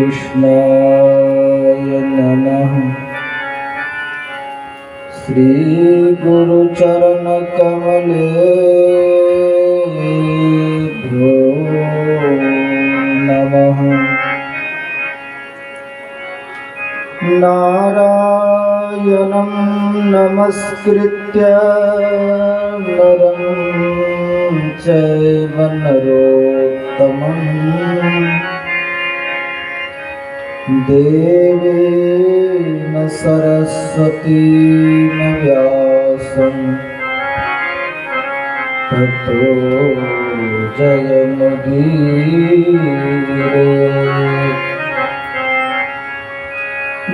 कृष्णाय नमः। श्री गुरु चरण कमलेभ्यो नमः। नारायणं नमस्कृत्य नरं चैव नरोत्तमं देवीं सरस्वतीं व्यासं ततो जयमुदीरयेत्।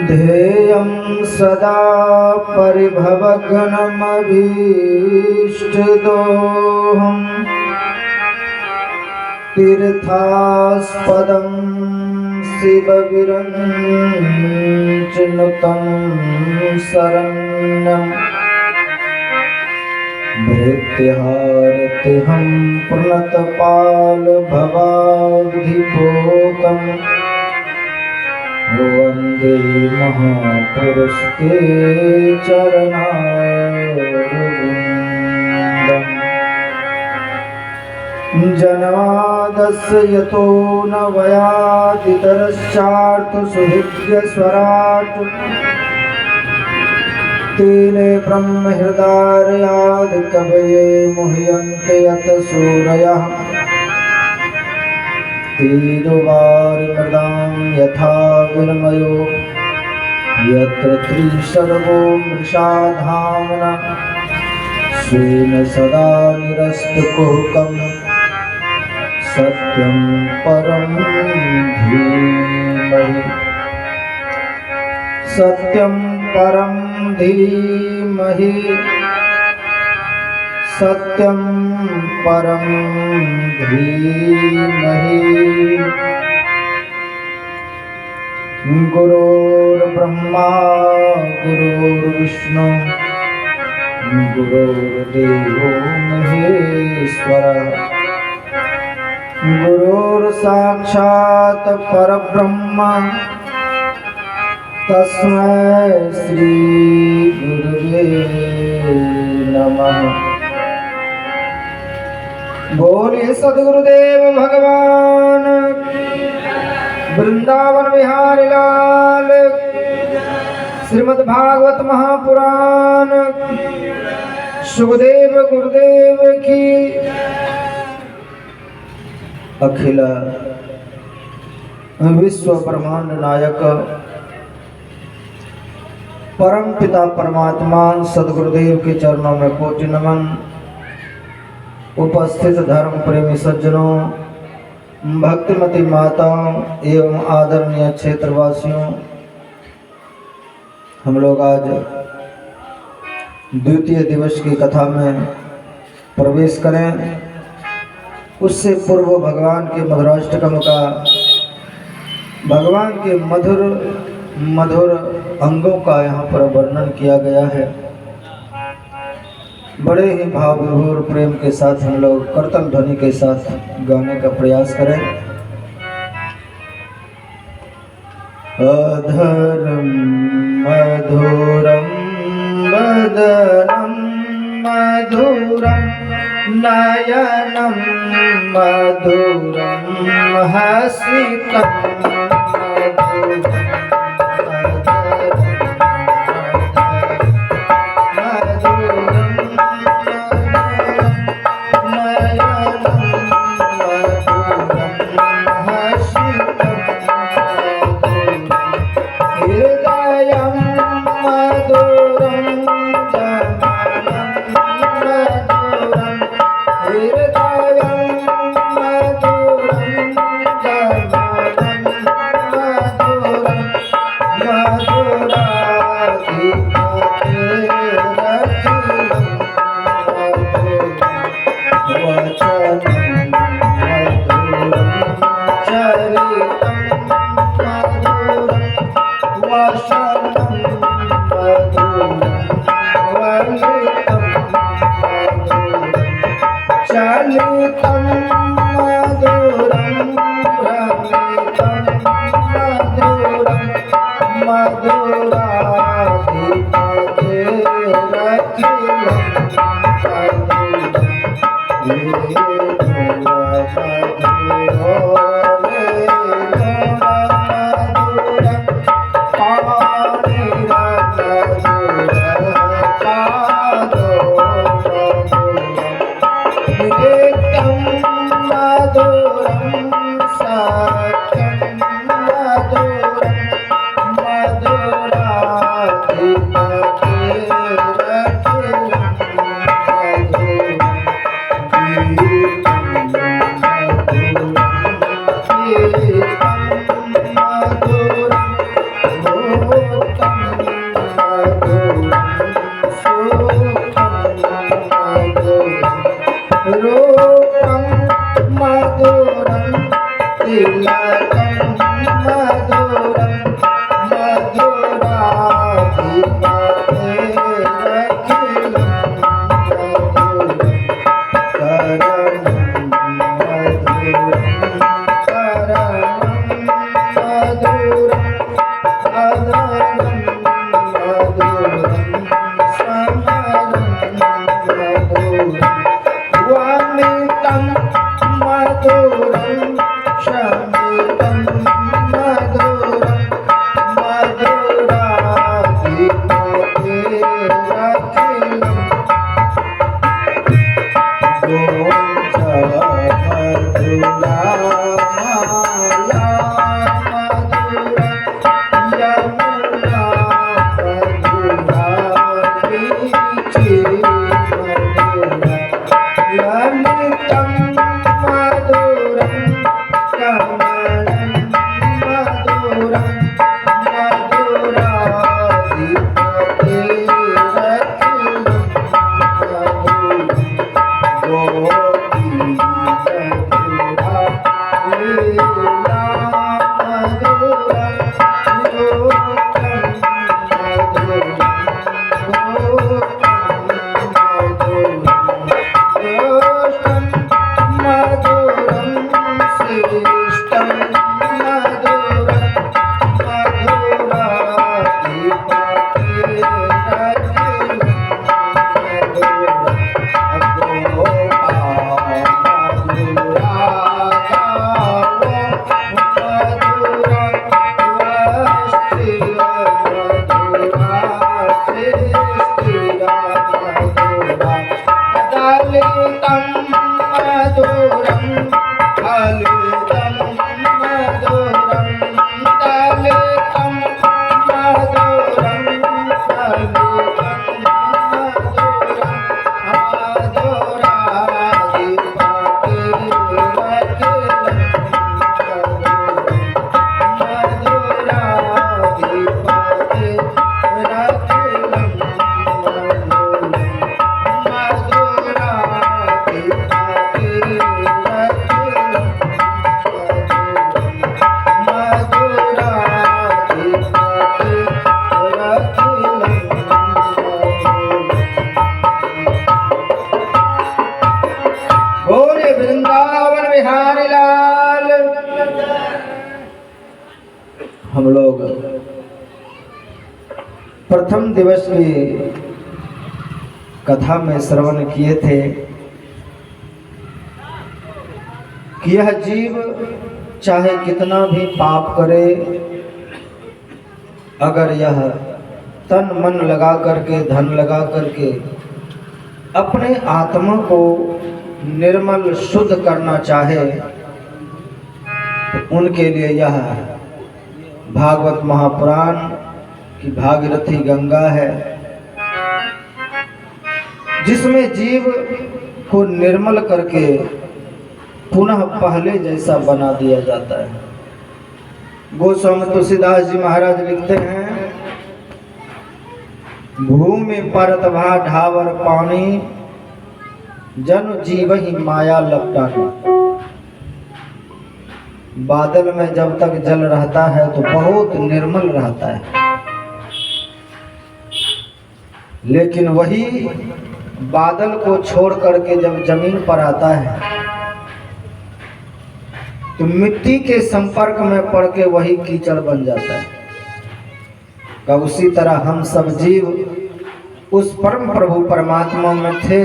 ध्येयं सदा परिभवघ्नमभीष्टदोहम् तीर्थास्पदं शिवविरञ्चिनुतं शरण्यं भृत्यार्तिहं प्रणतपालभवाब्धिपोतम् वन्दे महापुरुषते चरणारविन्दम्। जन्माद्यस्य यतो न वयादितरश्चार्थसुभिज्ञस्वराट् तेने ब्रह्महृदारयादिकवये मुह्यन्ते यत् सूरयः तेजोवारिमृदां यथा विनिमयो यत्र त्रिसर्गो मृषा धाम्ना स्वेन सदा निरस्तकुहकं सत्यं परं धीमहि। सत्यं परं धीमहि। सत्यं परं धीमहि। गुरुर्ब्रह्मा गुरुर्विष्णु गुरुर्देवो महेश्वरः गुरुर्साक्षात् परब्रह्म तस्मै श्री गुरुवे नमः। बोलिए सद्गुरुदेव भगवान वृंदावन बिहारी लाल श्रीमद्भागवत महापुराण सुखदेव गुरुदेव की। अखिल विश्व ब्रह्मांड नायक परम पिता परमात्मा सद्गुरुदेव के चरणों में कोटि नमन। उपस्थित धर्म प्रेमी सज्जनों, भक्तिमती माताओं एवं आदरणीय क्षेत्रवासियों, हम लोग आज द्वितीय दिवस की कथा में प्रवेश करें। उससे पूर्व भगवान के मधुराष्टकम का भगवान के मधुर मधुर अंगों का यहाँ पर वर्णन किया गया है। बड़े ही भाव विभोर प्रेम के साथ हम लोग कर्तन ध्वनि के साथ गाने का प्रयास करें। अधरम मधुरम वदनम मधुरम नयनम मधुरम हसितम चलितं मधुरं भ्रमितं हम लोग प्रथम दिवस की कथा में श्रवण किए थे कि यह जीव चाहे कितना भी पाप करे, अगर यह तन मन लगा करके, धन लगा करके अपने आत्मा को निर्मल शुद्ध करना चाहे तो उनके लिए यह भागवत महापुराण की भागीरथी गंगा है, जिसमें जीव को निर्मल करके पुनः पहले जैसा बना दिया जाता है। गोस्वामी तुलसीदास जी महाराज लिखते हैं, भूमि परत भा ढावर पानी, जन जीव ही माया लपटानी। बादल में जब तक जल रहता है तो बहुत निर्मल रहता है, लेकिन वही बादल को छोड़ करके जब जमीन पर आता है तो मिट्टी के संपर्क में पड़ के वही कीचड़ बन जाता है। का उसी तरह हम सब जीव उस परम प्रभु परमात्मा में थे,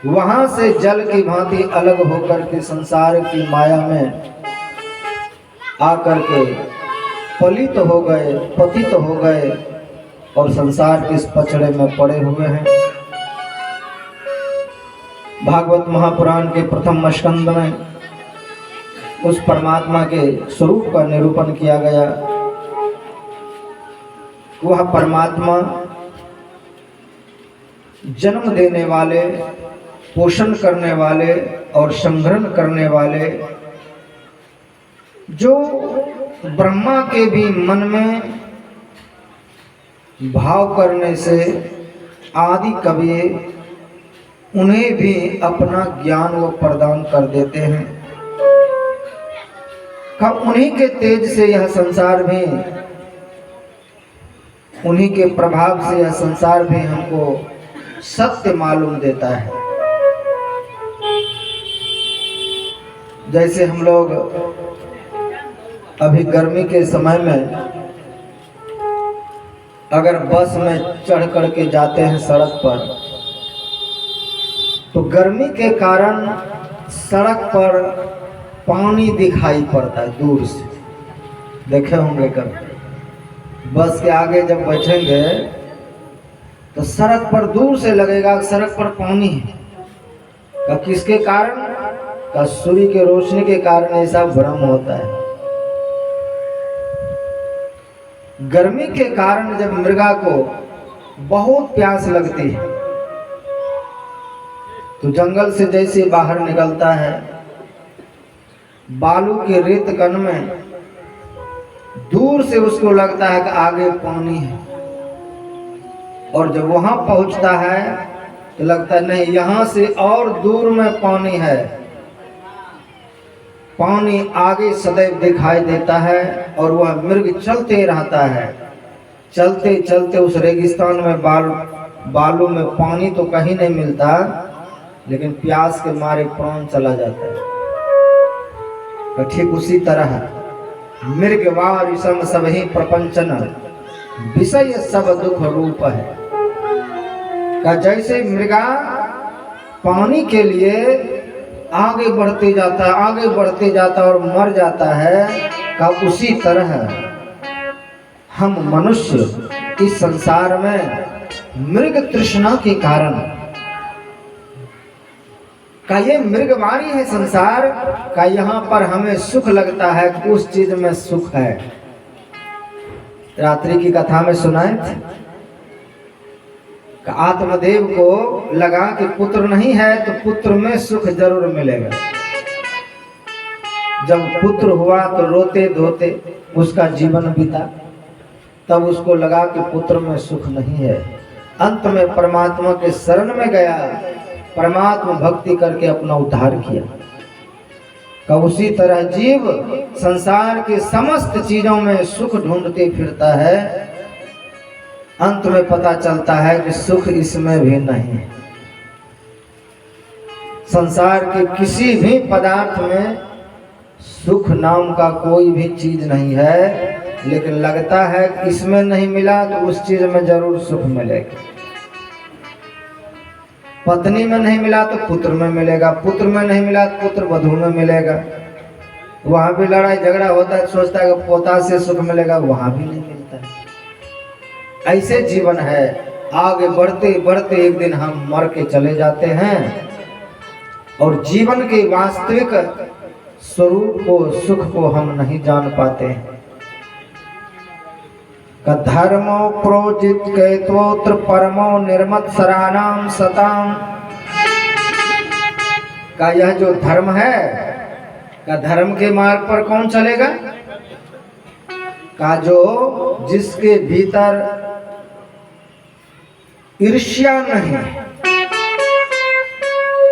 वहां से जल की भांति अलग होकर के संसार की माया में आकर के पलित हो गए, पतित हो गए और संसार के इस पचड़े में पड़े हुए हैं। भागवत महापुराण के प्रथम स्कंद में उस परमात्मा के स्वरूप का निरूपण किया गया। वह परमात्मा जन्म देने वाले, पोषण करने वाले और संग्रहण करने वाले, जो ब्रह्मा के भी मन में भाव करने से आदि कवि उन्हें भी अपना ज्ञान वो प्रदान कर देते हैं। का उन्हीं के तेज से यह संसार भी, उन्हीं के प्रभाव से यह संसार भी हमको सत्य मालूम देता है। जैसे हम लोग अभी गर्मी के समय में अगर बस में चढ़ करके जाते हैं सड़क पर, तो गर्मी के कारण सड़क पर पानी दिखाई पड़ता है दूर से। देखे होंगे कभी बस के आगे जब बैठेंगे तो सड़क पर दूर से लगेगा सड़क पर पानी है। का किसके कारण? का सूर्य के रोशनी के कारण ऐसा भ्रम होता है। गर्मी के कारण जब मृगा को बहुत प्यास लगती है तो जंगल से जैसे बाहर निकलता है, बालू के रेत कण में दूर से उसको लगता है कि आगे पानी है, और जब वहां पहुंचता है तो लगता है नहीं, यहां से और दूर में पानी है। पानी आगे सदैव दिखाई देता है और वह मृग चलते रहता है। चलते चलते उस रेगिस्तान में बालू में पानी तो कहीं नहीं मिलता, लेकिन प्यास के मारे प्राण चला जाता है। तो ठीक उसी तरह मृग वारिसम सबहि प्रपंचन विषय सब दुख रूप है। का जैसे मृगा पानी के लिए आगे बढ़ते जाता है, आगे बढ़ते जाता और मर जाता है, का उसी तरह हम मनुष्य इस संसार में मृग तृष्णा के कारण, का ये मृगवारी है संसार का, यहाँ पर हमें सुख लगता है कि उस चीज में सुख है। रात्रि की कथा में सुनाए थे कि आत्मदेव को लगा कि पुत्र नहीं है तो पुत्र में सुख जरूर मिलेगा। जब पुत्र हुआ तो रोते धोते उसका जीवन बीता, तब उसको लगा कि पुत्र में सुख नहीं है। अंत में परमात्मा के शरण में गया, परमात्मा भक्ति करके अपना उद्धार किया। का उसी तरह जीव संसार के समस्त चीजों में सुख ढूंढते फिरता है, अंत में पता चलता है कि सुख इसमें भी नहीं है। संसार के किसी भी पदार्थ में सुख नाम का कोई भी चीज नहीं है, लेकिन लगता है कि इसमें नहीं मिला तो उस चीज में जरूर सुख मिलेगा। पत्नी में नहीं मिला तो पुत्र में मिलेगा, पुत्र में नहीं मिला तो पुत्र वधू में मिलेगा। वहां भी लड़ाई झगड़ा होता है, सोचता है कि पोता से सुख मिलेगा, वहां भी नहीं मिलता है। ऐसे जीवन है, आगे बढ़ते बढ़ते एक दिन हम मर के चले जाते हैं और जीवन के वास्तविक स्वरूप को, सुख को हम नहीं जान पाते हैं। धर्मो प्रोजित कैत्वोत्र परमो निर्मत्सराणाम सताम, का यह जो धर्म है, का धर्म के मार्ग पर कौन चलेगा? का जो जिसके भीतर ईर्ष्या नहीं,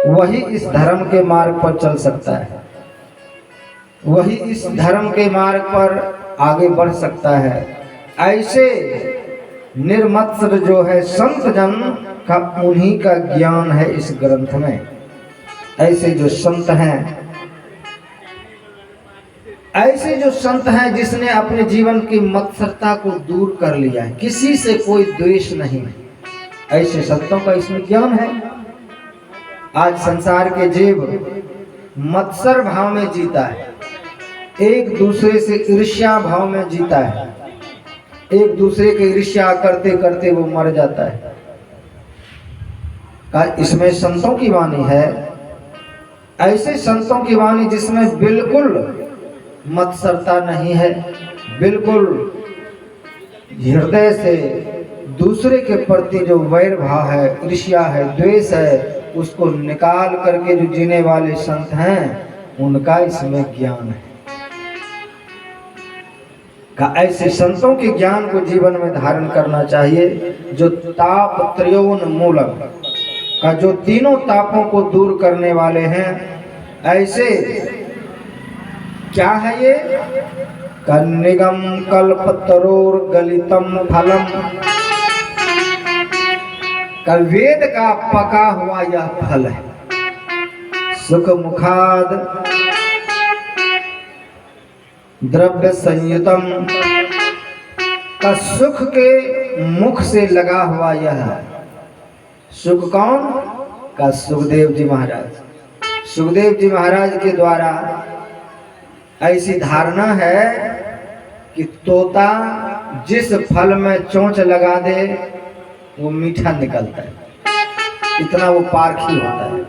वही इस धर्म के मार्ग पर चल सकता है, वही इस धर्म के मार्ग पर आगे बढ़ सकता है। ऐसे निर्मत्सर जो है संत जन का, उन्हीं का ज्ञान है इस ग्रंथ में। ऐसे जो संत हैं ऐसे जो संत हैं जिसने अपने जीवन की मत्सरता को दूर कर लिया है, किसी से कोई द्वेष नहीं है, ऐसे संतों का इसमें ज्ञान है। आज संसार के जीव मत्सर भाव में जीता है, एक दूसरे से ईर्ष्या भाव में जीता है, एक दूसरे की ईर्ष्या करते करते वो मर जाता है। इसमें संतों की वाणी है, ऐसे संतों की वाणी जिसमें बिल्कुल मत्सरता नहीं है, बिल्कुल हृदय से दूसरे के प्रति जो वैर भाव है, ईर्ष्या है, द्वेष है, उसको निकाल करके जो जीने वाले संत हैं, उनका इसमें ज्ञान है। ऐसे संतों के ज्ञान को जीवन में धारण करना चाहिए, जो ताप त्रयोन्मूलक का जो तीनों तापों को दूर करने वाले हैं। ऐसे क्या है ये? कन्निगम कल्पतरोर गलितम फलम, का वेद का पका हुआ यह फल है। सुख मुखाद द्रव्य संयुतम, का सुख के मुख से लगा हुआ यह सुख कौन? का सुखदेव जी महाराज। सुखदेव जी महाराज के द्वारा ऐसी धारणा है कि तोता जिस फल में चोंच लगा दे वो मीठा निकलता है, इतना वो पारखी होता है।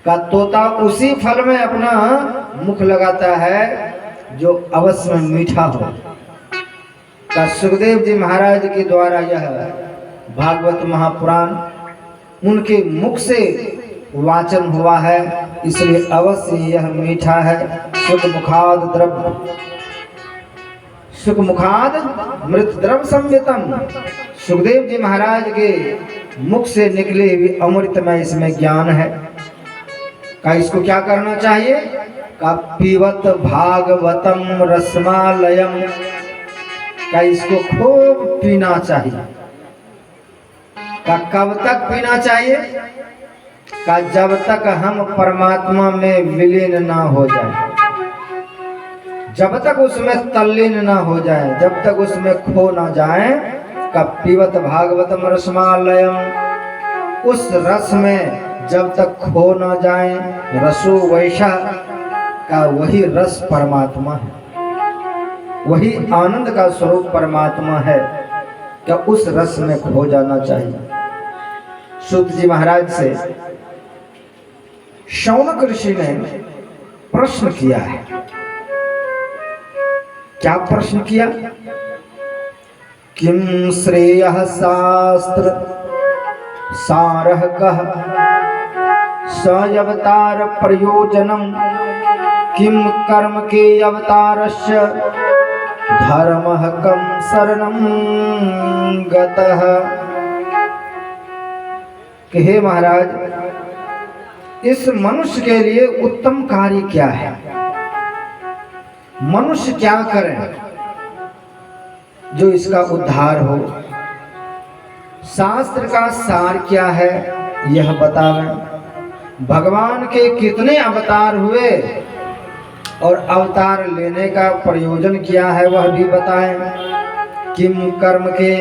का तोता उसी फल में अपना मुख लगाता है जो अवश्य में मीठा हो। का सुखदेव जी महाराज के द्वारा यह भागवत महापुराण उनके मुख से वाचन हुआ है, इसलिए अवश्य यह मीठा है। सुख मुखाद द्रव्य, सुख मुखाद मृत द्रव्य संयतम, सुखदेव जी महाराज के मुख से निकले हुए अमृत में इसमें ज्ञान है। का इसको क्या करना चाहिए? का पीवत भागवतम रसमालयम, का इसको खूब पीना चाहिए। का कब तक पीना चाहिए? का जब तक हम परमात्मा में विलीन ना हो जाए, जब तक उसमें तल्लीन ना हो जाए, जब तक उसमें खो ना जाए। का पीवत भागवतम रसमालयम, उस रस में जब तक खो ना जाए। रसो वैशा, का वही रस परमात्मा है, वही आनंद का स्वरूप परमात्मा है। क्या उस रस में खो जाना चाहिए। सूत जी महाराज से शौनक ऋषि ने प्रश्न किया है। क्या प्रश्न किया? किम श्रेयः शास्त्र सारः कः, सयवतार प्रयोजनम, किम कर्म के अवतारस्य धर्मः कम शरणं गतः। कि हे महाराज, इस मनुष्य के लिए उत्तम कार्य क्या है? मनुष्य क्या करे जो इसका उद्धार हो? शास्त्र का सार क्या है यह बतावें। भगवान के कितने अवतार हुए और अवतार लेने का प्रयोजन क्या है वह भी बताएं। किम कर्म के,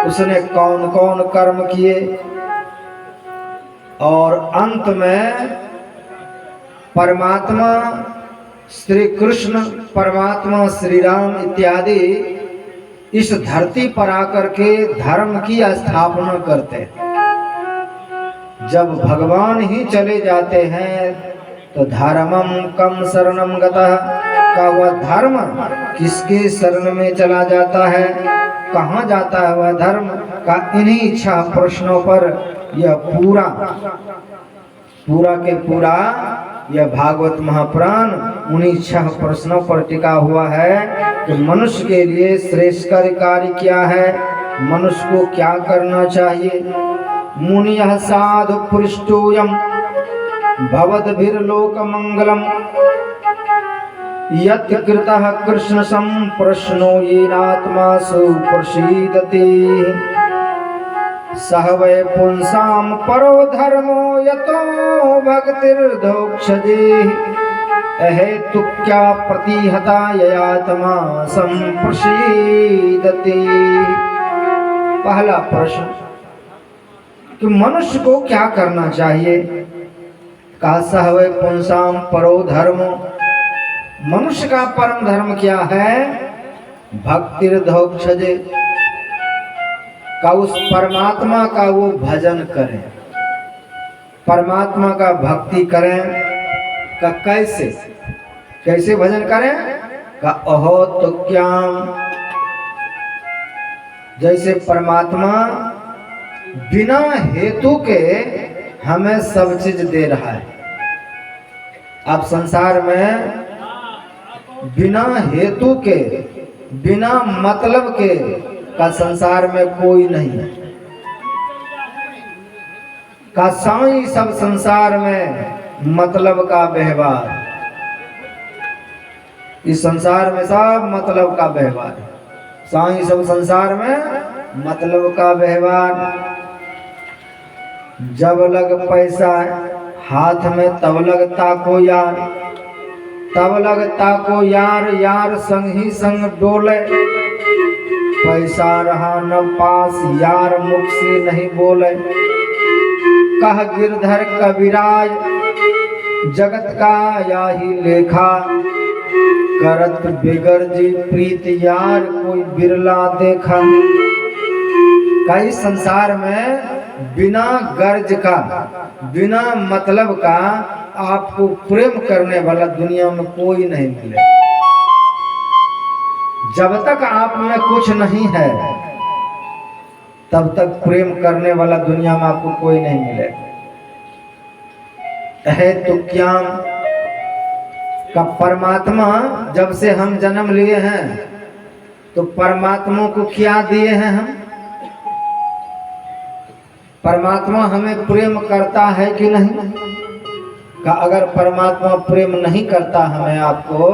उसने कौन कौन कर्म किए, और अंत में परमात्मा श्री कृष्ण, परमात्मा श्री राम इत्यादि इस धरती पर आकर के धर्म की स्थापना करते हैं। जब भगवान ही चले जाते हैं तो धर्मम कम शरणम गतः, का वह धर्म किसके शरण में चला जाता है, कहाँ जाता है वह धर्म? का इन्हीं इच्छा प्रश्नों पर यह पूरा के पूरा यह भागवत महापुराण उन्हीं छह प्रश्नों पर टिका हुआ है कि मनुष्य के लिए श्रेष्ठ कार्य क्या है, मनुष्य को क्या करना चाहिए। मुनियः साधु पृष्ठोयम भवद्भिर्लोक मंगलम, यत् कृतः कृष्ण संप्रश्नो येनात्मासु प्रसीदति, सह वै पुंसाम परो धर्मो यतो भक्तिर्धोक्षजे। अहेतु क्या प्रतिहता ययात्मा संप्रसीदति। पहला प्रश्न कि मनुष्य को क्या करना चाहिए। का सहवे पुंसाम परो धर्म। मनुष्य का परम धर्म क्या है। भक्तिर्धौक्षजे, का उस परमात्मा का वो भजन करें, परमात्मा का भक्ति करें। का कैसे कैसे भजन करें। का अहो तुक्याम, जैसे परमात्मा बिना हेतु के हमें सब चीज दे रहा है। आप संसार में बिना हेतु के, बिना मतलब के का संसार में कोई नहीं है। का साई सब संसार में मतलब का व्यवहार, इस संसार में सब मतलब का व्यवहार, साई सब संसार में मतलब का व्यवहार। जब लग पैसा हाथ में तब लगता को यार, तब लगता को यार, यार संग ही संग डोले। पैसा रहा न पास यार मुख से नहीं बोले। कह गिरधर कविराज जगत का या ही लेखा। करत बिगर जी प्रीत यार कोई बिरला देखा। कई संसार में बिना गर्ज का, बिना मतलब का आपको प्रेम करने वाला दुनिया में कोई नहीं मिले। जब तक आप में कुछ नहीं है तब तक प्रेम करने वाला दुनिया में आपको कोई नहीं मिले। है तुक्याम, का परमात्मा जब से हम जन्म लिए हैं तो परमात्मा को क्या दिए हैं हम। परमात्मा हमें प्रेम करता है कि नहीं। का अगर परमात्मा प्रेम नहीं करता हमें आपको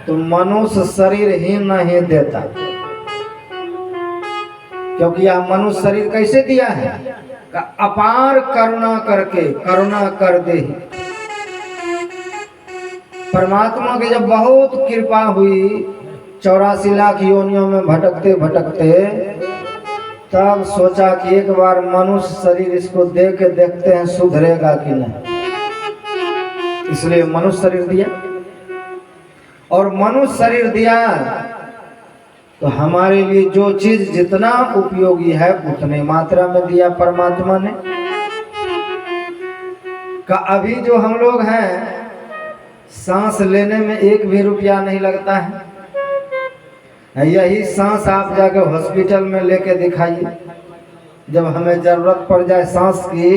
तो मनुष्य शरीर ही नहीं देता। क्योंकि यह मनुष्य शरीर कैसे दिया है। का अपार करुणा करके, करुणा कर दे। परमात्मा की जब बहुत कृपा हुई 84 लाख योनियों में भटकते भटकते, तब सोचा कि एक बार मनुष्य शरीर इसको दे के देखते हैं सुधरेगा कि नहीं। इसलिए मनुष्य शरीर दिया। और मनुष्य शरीर दिया तो हमारे लिए जो चीज जितना उपयोगी है उतने मात्रा में दिया परमात्मा ने। का अभी जो हम लोग हैं सांस लेने में 1 भी रुपया नहीं लगता है। यही सांस आप जाकर हॉस्पिटल में लेके दिखाइए। जब हमें जरूरत पड़ जाए सांस की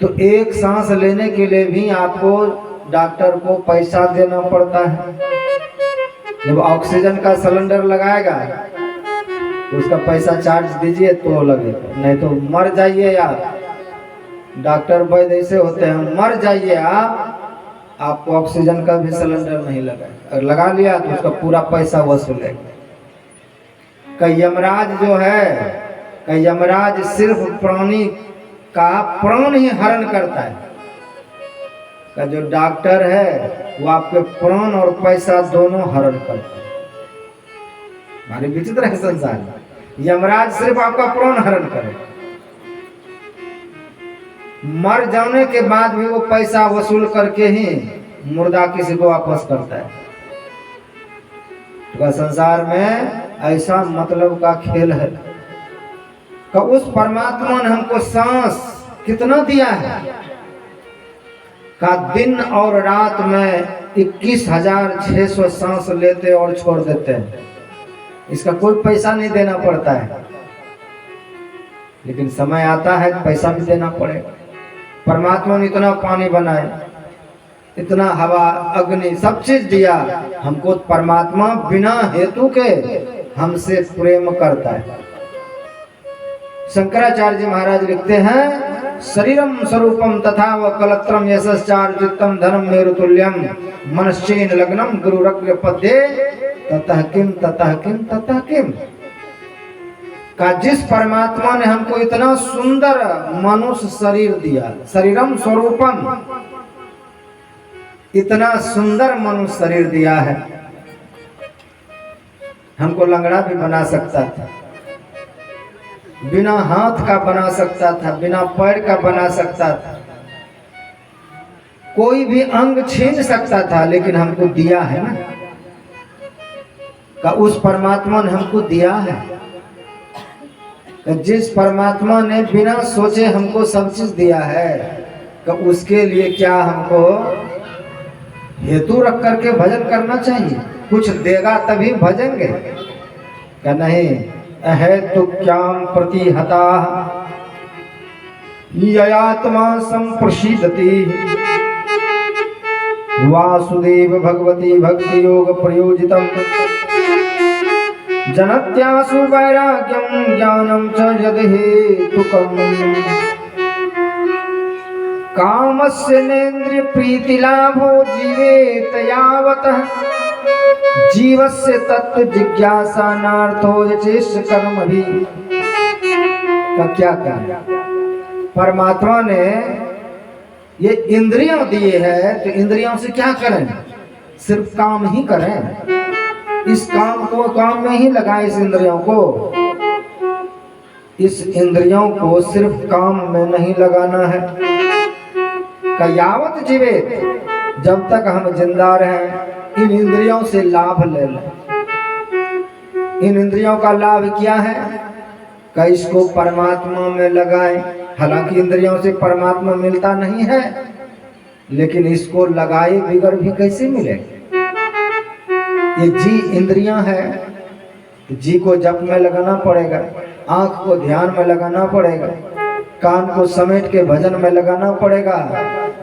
तो एक सांस लेने के लिए भी आपको डॉक्टर को पैसा देना पड़ता है। जब ऑक्सीजन का सिलेंडर लगाएगा तो उसका पैसा चार्ज दीजिए तो लगेगा, नहीं तो मर जाइए आप। डॉक्टर वैद्य ऐसे होते हैं, मर जाइए आपको ऑक्सीजन का भी सिलेंडर नहीं लगाएगा। अगर लगा लिया तो उसका पूरा पैसा वसूलेगा। कई यमराज जो है, कई यमराज सिर्फ प्राणी का प्राण ही हरण करता है। का जो डॉक्टर है वो आपके प्राण और पैसा दोनों हरण करता है। हमारे विचित्र है संसार में। यमराज सिर्फ आपका प्राण हरण करे, मर जाने के बाद भी वो पैसा वसूल करके ही मुर्दा किसी को वापस करता है। तो संसार में ऐसा मतलब का खेल है। का उस परमात्मा ने हमको सांस कितना दिया है। का दिन और रात में 21,600 सांस लेते और छोड़ देते हैं। इसका कोई पैसा नहीं देना पड़ता है, लेकिन समय आता है तो पैसा भी देना पड़ेगा। परमात्मा ने इतना पानी बनाए, इतना हवा अग्नि सब चीज दिया हमको। परमात्मा बिना हेतु के हमसे प्रेम करता है। शंकराचार्य महाराज लिखते हैं, शरीरम स्वरूपम तथा व कलत्रम यशश्चार्जितम धनम मेरुतुल्यम मनश्चेन लग्नम गुरुरग्र पद्ये ततः किम ततः किम ततः किम। का जिस परमात्मा ने हमको इतना सुंदर मनुष्य शरीर दिया, शरीरम स्वरूपम, इतना सुंदर मनुष्य शरीर दिया है, हमको लंगड़ा भी बना सकता था, बिना हाथ का बना सकता था, बिना पैर का बना सकता था, कोई भी अंग छीन सकता था, लेकिन हमको दिया है ना, का उस परमात्मा ने हमको दिया है। जिस परमात्मा ने बिना सोचे हमको सब चीज दिया है, तो उसके लिए क्या हमको हेतु रख करके भजन करना चाहिए? कुछ देगा तभी भजेंगे क्या? नहीं। अहेतु क्याम प्रतिहता ययात्मा संप्रसीदति वासुदेव भगवती भक्ति योग प्रयोजितम जनत्यासु वैराग्यम ज्ञानम च यद हेतुकम कामस्य नेन्द्रिय प्रीति लाभो जीवेत यावतः जीवस्य तत्व जिज्ञासा नार्थो यचेष्ट कर्म भी। का क्या परमात्मा ने ये इंद्रियों दिए हैं, तो इंद्रियों से क्या करें? सिर्फ काम ही करें। इस काम को काम में ही लगाएं। इस इंद्रियों को सिर्फ काम में नहीं लगाना है। यावत जीवित, जब तक हम जिंदा रहें इन इंद्रियों से लाभ ले लें। इन इंद्रियों का लाभ क्या है? कि इसको परमात्मा में लगाएं। हालांकि इंद्रियों से परमात्मा मिलता नहीं है, लेकिन इसको लगाए बिगर भी कैसे मिलेगा? ये जी इंद्रियां है, जी को जप में लगाना पड़ेगा, आंख को ध्यान में लगाना पड़ेगा, कान को समेट के भजन में लगाना पड़ेगा।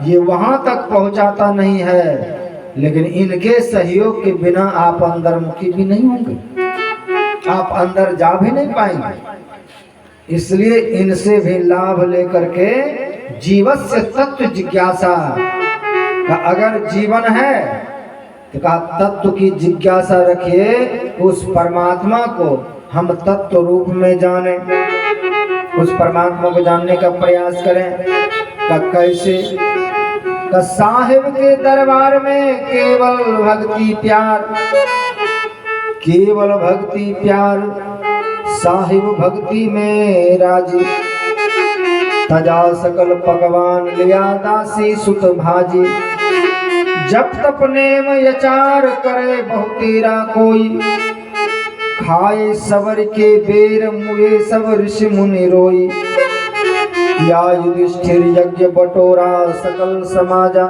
ये वहां तक पहुंचाता नहीं है, लेकिन इनके सहयोग के बिना आप अंतर्मुखी भी नहीं होंगे, आप अंदर जा भी नहीं पाएंगे। इसलिए इनसे भी लाभ लेकर के जीवस्य तत्व जिज्ञासा का, अगर जीवन है तो कहा तत्व की जिज्ञासा रखिए। उस परमात्मा को हम तत्व रूप में जाने, उस परमात्मा को जानने का प्रयास करें। का कैसे? का साहिब के दरबार में केवल भक्ति प्यार, केवल भक्ति प्यार, साहिब भक्ति में राजी, तजा सकल भगवान लिया दासी सुत भाजी। जब तप नेम यचार करे बहुतेरा कोई, खाए सवर के बेर मुए सब ऋषि मुनि रोई। या युधिष्ठिर यज्ञ बटोरा सकल समाजा,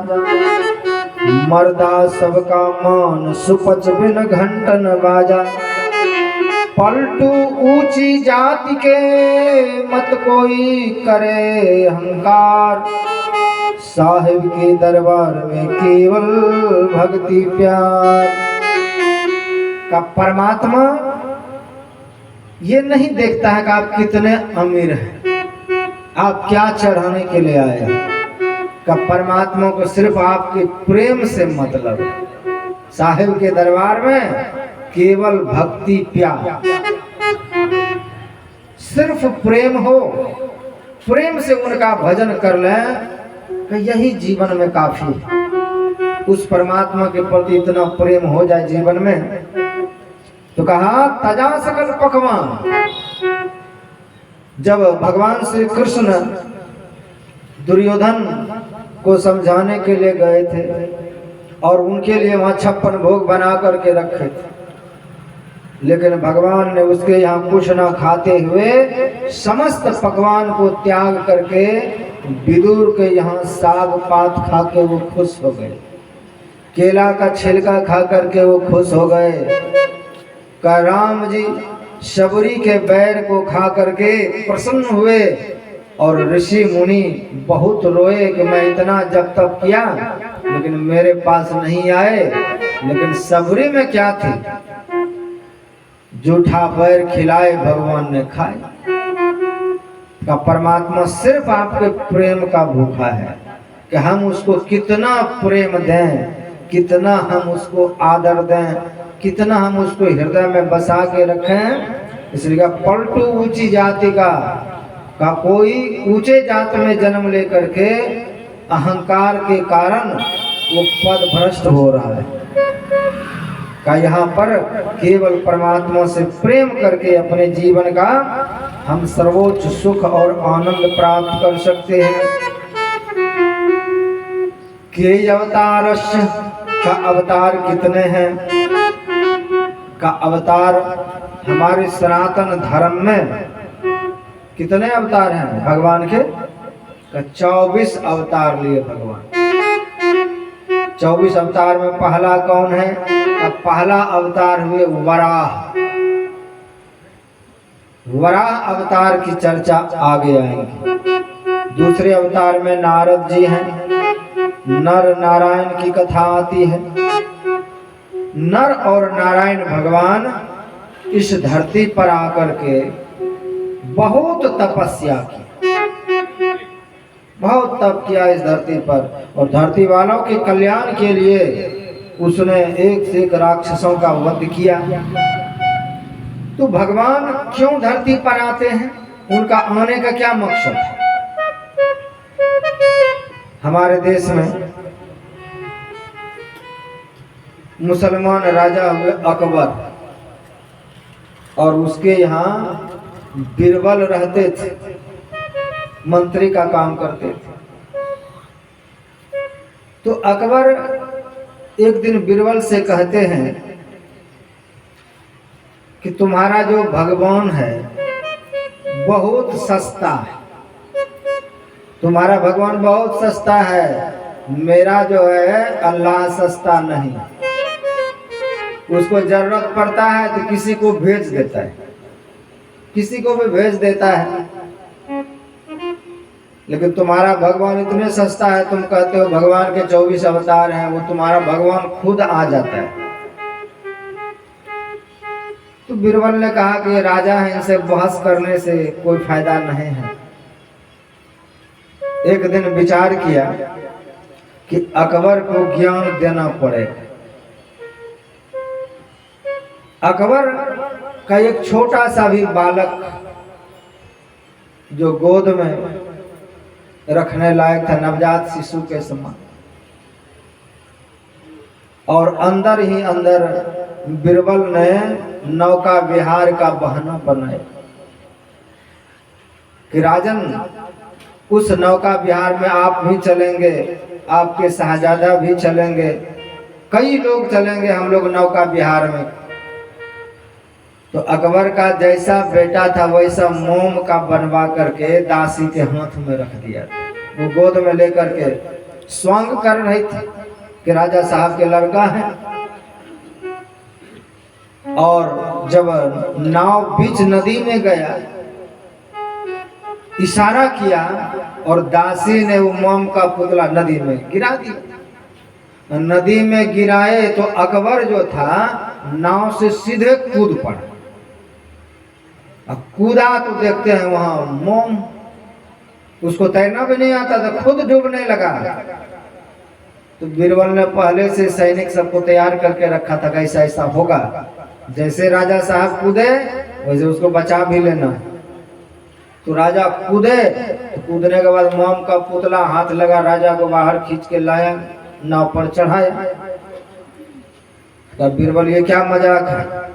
मर्दा सबका मान सुपच बिन घंटन बाजा। पलटू ऊंची जाति के मत कोई करे अहंकार, साहिब के दरबार में केवल भक्ति प्यार। का परमात्मा ये नहीं देखता है कि आप कितने अमीर हैं, आप क्या चढ़ाने के लिए आए हैं। का परमात्मा को सिर्फ आपके प्रेम से मतलब है। साहिब के दरबार में केवल भक्ति प्यार, सिर्फ प्रेम हो, प्रेम से उनका भजन कर लें, यही जीवन में काफी है। उस परमात्मा के प्रति इतना प्रेम हो जाए जीवन में, तो कहा तजा सकल पकवान। जब भगवान श्री कृष्ण दुर्योधन को समझाने के लिए गए थे और उनके लिए वहां 56 भोग बना करके रखे थे, लेकिन भगवान ने उसके यहाँ कुछ न खाते हुए समस्त पकवान को त्याग करके विदुर के यहाँ साग पात खा के वो खुश हो गए, केला का छिलका खा करके वो खुश हो गए। का राम जी शबरी के बैर को खा करके प्रसन्न हुए और ऋषि मुनि बहुत रोए कि मैं इतना जब तक किया लेकिन मेरे पास नहीं आए। लेकिन सबरी में क्या थी? जूठा बैर खिलाए भगवान ने खाए। का परमात्मा सिर्फ आपके प्रेम का भूखा है कि हम उसको कितना प्रेम दें, कितना हम उसको आदर दें, कितना हम उसको हृदय में बसा के रखें। इसलिए पलटू ऊंची जाति का कोई ऊंचे जात में जन्म लेकर के अहंकार के कारण वो पद भ्रष्ट हो रहा है। का यहाँ पर केवल परमात्मा से प्रेम करके अपने जीवन का हम सर्वोच्च सुख और आनंद प्राप्त कर सकते हैं। के अवतारस्य का अवतार कितने हैं? का अवतार हमारे सनातन धर्म में कितने अवतार हैं भगवान के? 24 अवतार लिए भगवान। 24 अवतार में पहला कौन है? अब पहला अवतार हुए वराह। वराह अवतार की चर्चा आगे आएगी। दूसरे अवतार में नारद जी हैं। नर नारायण की कथा आती है। नर और नारायण भगवान इस धरती पर आकर के बहुत तपस्या की, बहुत तप किया इस धरती पर, और धरती वालों के कल्याण के लिए उसने एक से एक राक्षसों का वध किया। तो भगवान क्यों धरती पर आते हैं? उनका आने का क्या मकसद है? हमारे देश में मुसलमान राजा हुए अकबर, और उसके यहाँ बीरबल रहते थे, मंत्री का काम करते थे। तो अकबर एक दिन बीरबल से कहते हैं कि तुम्हारा जो भगवान है बहुत सस्ता है, तुम्हारा भगवान बहुत सस्ता है, मेरा जो है अल्लाह सस्ता नहीं। उसको जरूरत पड़ता है तो किसी को भेज देता है, किसी को भी भेज देता है, लेकिन तुम्हारा भगवान इतने सस्ता है, तुम कहते हो भगवान के 24 अवतार हैं, वो तुम्हारा भगवान खुद आ जाता है। तो बीरबल ने कहा कि ये राजा है, इनसे बहस करने से कोई फायदा नहीं है। एक दिन विचार किया कि अकबर को ज्ञान देना पड़ेगा। अकबर का एक छोटा सा भी बालक जो गोद में रखने लायक था, नवजात शिशु के समान, और अंदर ही अंदर बीरबल ने नौका विहार का बहाना बनाया कि राजन उस नौका विहार में आप भी चलेंगे, आपके शहजादा भी चलेंगे, कई लोग चलेंगे हम लोग नौका विहार में। तो अकबर का जैसा बेटा था वैसा मोम का बनवा करके दासी के हाथ में रख दिया। वो गोद में लेकर के स्वांग कर रही थी कि राजा साहब के लड़का है। और जब नाव बीच नदी में गया, इशारा किया और दासी ने वो मोम का पुतला नदी में गिरा दिया। नदी में गिराए तो अकबर जो था नाव से सीधे कूद पड़ा। अब कूदा तो देखते हैं वहां मोम, उसको तैरना भी नहीं आता था, खुद डूबने लगा। तो बीरबल ने पहले से सैनिक सबको तैयार करके रखा था कि ऐसा ऐसा होगा, जैसे राजा साहब कूदे वैसे उसको बचा भी लेना। तो राजा कूदे, तो कूदने के बाद मोम का पुतला हाथ लगा, राजा को बाहर खींच के लाया, नाव पर चढ़ाया। तब बीरबल ये क्या मजाक है?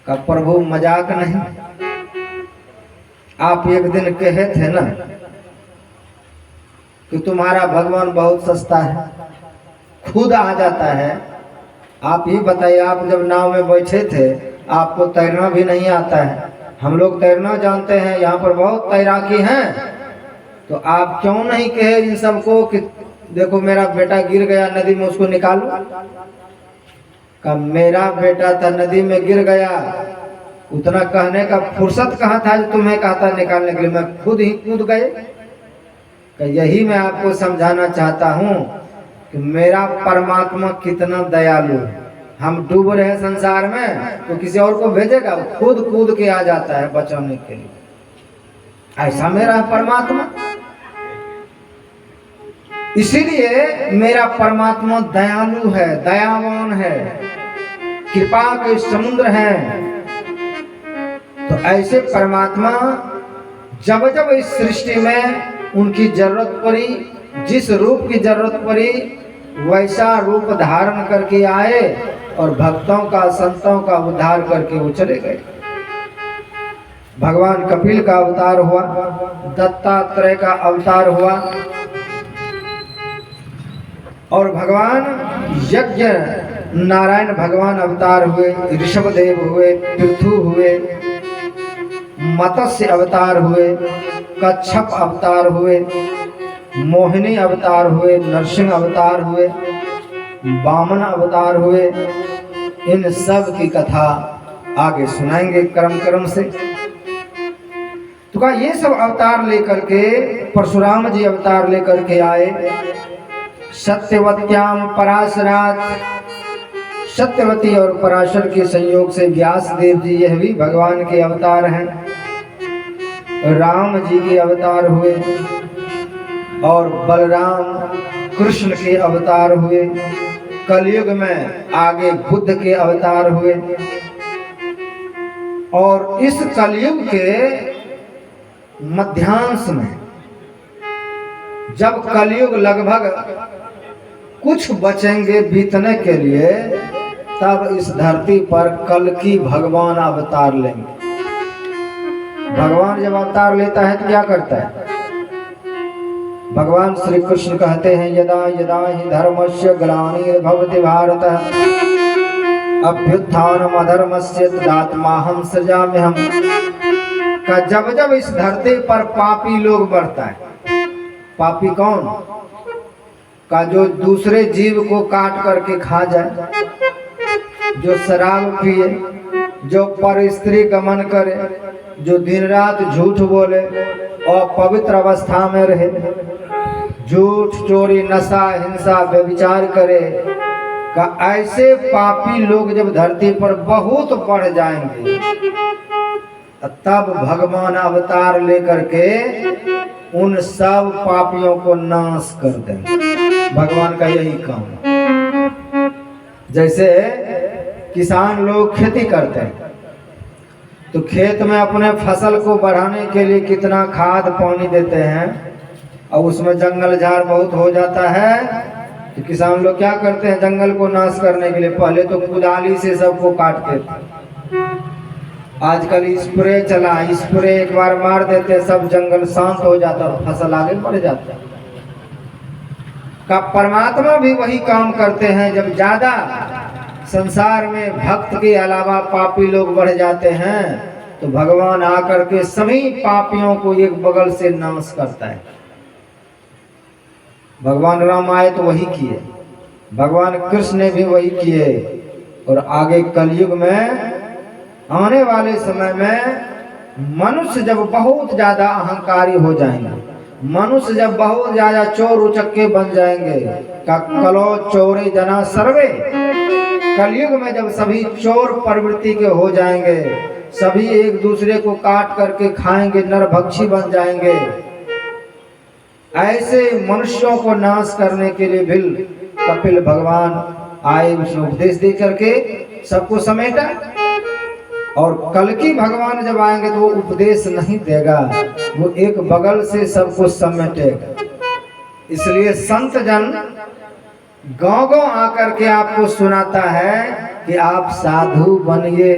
का प्रभु मजाक नहीं, आप एक दिन कहे थे ना कि तुम्हारा भगवान बहुत सस्ता है, खुद आ जाता है। आप ही बताइए, आप जब नाव में बैठे थे आपको तैरना भी नहीं आता है, हम लोग तैरना जानते हैं, यहाँ पर बहुत तैराकी हैं, तो आप क्यों नहीं कहे इन सबको कि देखो मेरा बेटा गिर गया नदी में, उसको निकालो। का मेरा बेटा था नदी में गिर गया, उतना कहने का फुर्सत कहाँ था जो तुम्हें कहता निकालने के लिए, मैं खुद ही कूद गए। यही मैं आपको समझाना चाहता हूँ कि मेरा परमात्मा कितना दयालु है। हम डूब रहे हैं संसार में तो किसी और को भेजेगा, खुद कूद के आ जाता है बचाने के लिए। ऐसा मेरा परमात्मा, इसीलिए मेरा परमात्मा दयालु है, दयावान है, कृपा के समुद्र हैं। तो ऐसे परमात्मा जब जब इस सृष्टि में उनकी जरूरत पड़ी, जिस रूप की जरूरत पड़ी वैसा रूप धारण करके आए और भक्तों का, संतों का उद्धार करके वो चले गए। भगवान कपिल का अवतार हुआ, दत्तात्रेय का अवतार हुआ, और भगवान यज्ञ नारायण भगवान अवतार हुए, ऋषभदेव हुए, पृथु हुए, मत्स्य अवतार हुए, कच्छप अवतार हुए, मोहिनी अवतार हुए, नरसिंह अवतार हुए, वामन अवतार हुए। इन सब की कथा आगे सुनाएंगे क्रम क्रम से। तो कहा ये सब अवतार लेकर के परशुराम जी अवतार लेकर के आए। सत्यवत्याम पराशरात, सत्यवती और पराशर के संयोग से व्यास देव जी यह भी भगवान के अवतार हैं। राम जी के अवतार हुए और बलराम कृष्ण के अवतार हुए। कलयुग में आगे बुद्ध के अवतार हुए। और इस कलयुग के मध्यांश में जब कलयुग लगभग कुछ बचेंगे बीतने के लिए, तब इस धरती पर कल्कि भगवान अवतार लेंगे। भगवान जब अवतार लेता है तो क्या करता है? भगवान श्री कृष्ण कहते हैं यदा यदा हि धर्मस्य ग्लानिर्भवति भारत अभ्युत्थानम् अधर्मस्य तदात्माहं सृजाम्यहम्। का जब जब इस धरती पर पापी लोग बढ़ता है, पापी कौन? का जो दूसरे जीव को काट करके खा जाए, जो शराब पिए, जो पर स्त्री गमन करे, जो दिन रात झूठ बोले और पवित्र अवस्था में रहे, झूठ चोरी नशा हिंसा व्यभिचार करे, का ऐसे पापी लोग जब धरती पर बहुत बढ़ जाएंगे, तब भगवान अवतार लेकर के उन सब पापियों को नाश कर देंगे। भगवान का यही काम है। जैसे किसान लोग खेती करते हैं तो खेत में अपने फसल को बढ़ाने के लिए कितना खाद पानी देते हैं, और उसमें जंगल झाड़ बहुत हो जाता है तो किसान लोग क्या करते हैं? जंगल को नाश करने के लिए पहले तो कुदाली से सबको काटते थे। आजकल स्प्रे चला, स्प्रे एक बार मार देते सब जंगल शांत हो जाता और फसल आगे बढ़ जाता। का परमात्मा भी वही काम करते हैं। जब ज्यादा संसार में भक्त के अलावा पापी लोग बढ़ जाते हैं तो भगवान आकर के सभी पापियों को एक बगल से नाश करता है। भगवान राम आए तो वही किए, भगवान कृष्ण ने भी वही किए। और आगे कलयुग में आने वाले समय में मनुष्य जब बहुत ज्यादा अहंकारी हो जाएंगे, मनुष्य जब बहुत ज्यादा चोर उचक्के बन जाएंगे, का कलो चोरे जना सर्वे, कलयुग में जब सभी चोर प्रवृत्ति के हो जाएंगे, सभी एक दूसरे को काट करके खाएंगे, नरभक्षी बन जाएंगे, ऐसे मनुष्यों को नाश करने के लिए भी कपिल भगवान आए, उसने उपदेश दे करके सबको समेटा। और कल्कि भगवान जब आएंगे तो वो उपदेश नहीं देगा, वो एक बगल से सबको समेटेगा। इसलिए संत जन गांव गांव आकर के आपको सुनाता है कि आप साधु बनिए,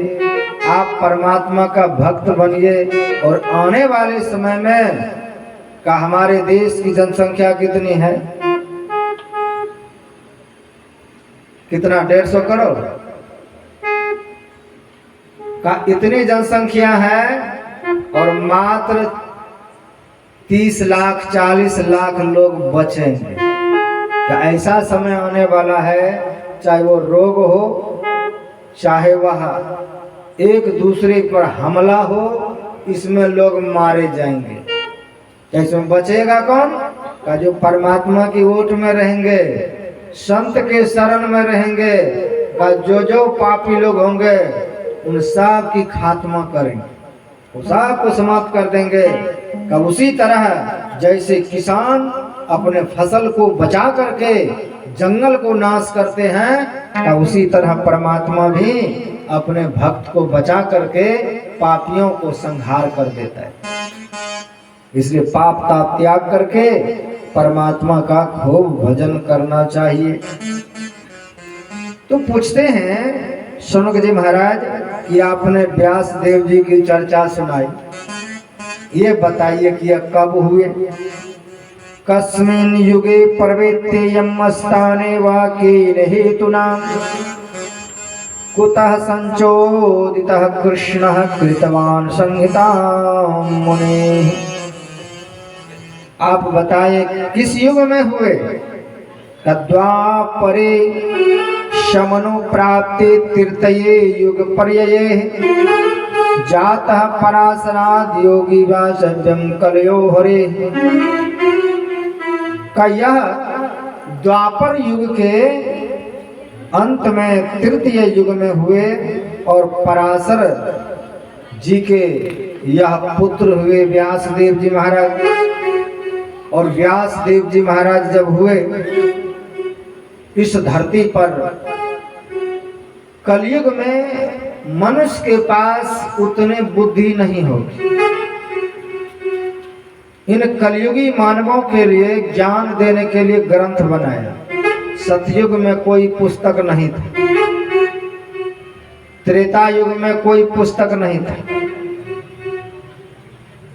आप परमात्मा का भक्त बनिए। और आने वाले समय में का हमारे देश की जनसंख्या कितनी है? कितना? 150 करोड़ का इतनी जनसंख्या है, और मात्र 30 लाख 40 लाख लोग बचेंगे। क्या ऐसा समय आने वाला है, चाहे वो रोग हो, चाहे वह एक दूसरे पर हमला हो, इसमें लोग मारे जाएंगे। इसमें बचेगा कौन? का जो परमात्मा की ओट में रहेंगे, संत के शरण में रहेंगे, का जो पापी लोग होंगे उन सब की खात्मा करेंगे, वो सब को समाप्त कर देंगे। का उसी तरह जैसे किसान अपने फसल को बचा करके जंगल को नाश करते हैं, का उसी तरह परमात्मा भी अपने भक्त को बचा करके पापियों को संहार कर देता है। इसलिए पाप ताप त्याग करके परमात्मा का खूब भजन करना चाहिए। तो पूछते हैं शौनक जी महाराज कि आपने व्यास देव जी की चर्चा सुनाई, ये बताइए कि यह कब हुए? कस्मिन् युगे पर्वेत्ययं स्थाने वा केन हेतुना कुतः संचोदितः कृष्णः कृतवान् संहितां मुने। आप बताएं किस युग में हुए? द्वापरे शमनो प्राप्ते तीर्थये युग पर्यये जातः पराशराद योगी वासव्यम कलयो हरे। का यह द्वापर युग के अंत में तृतीय युग में हुए और पराशर जी के यह पुत्र हुए व्यास देव जी महाराज। और व्यास देव जी महाराज जब हुए इस धरती पर, कलयुग में मनुष्य के पास उतने बुद्धि नहीं होगी। इन कलयुगी मानवों के लिए ज्ञान देने के लिए ग्रंथ बनाया। सतयुग में कोई पुस्तक नहीं था, त्रेता युग में कोई पुस्तक नहीं था,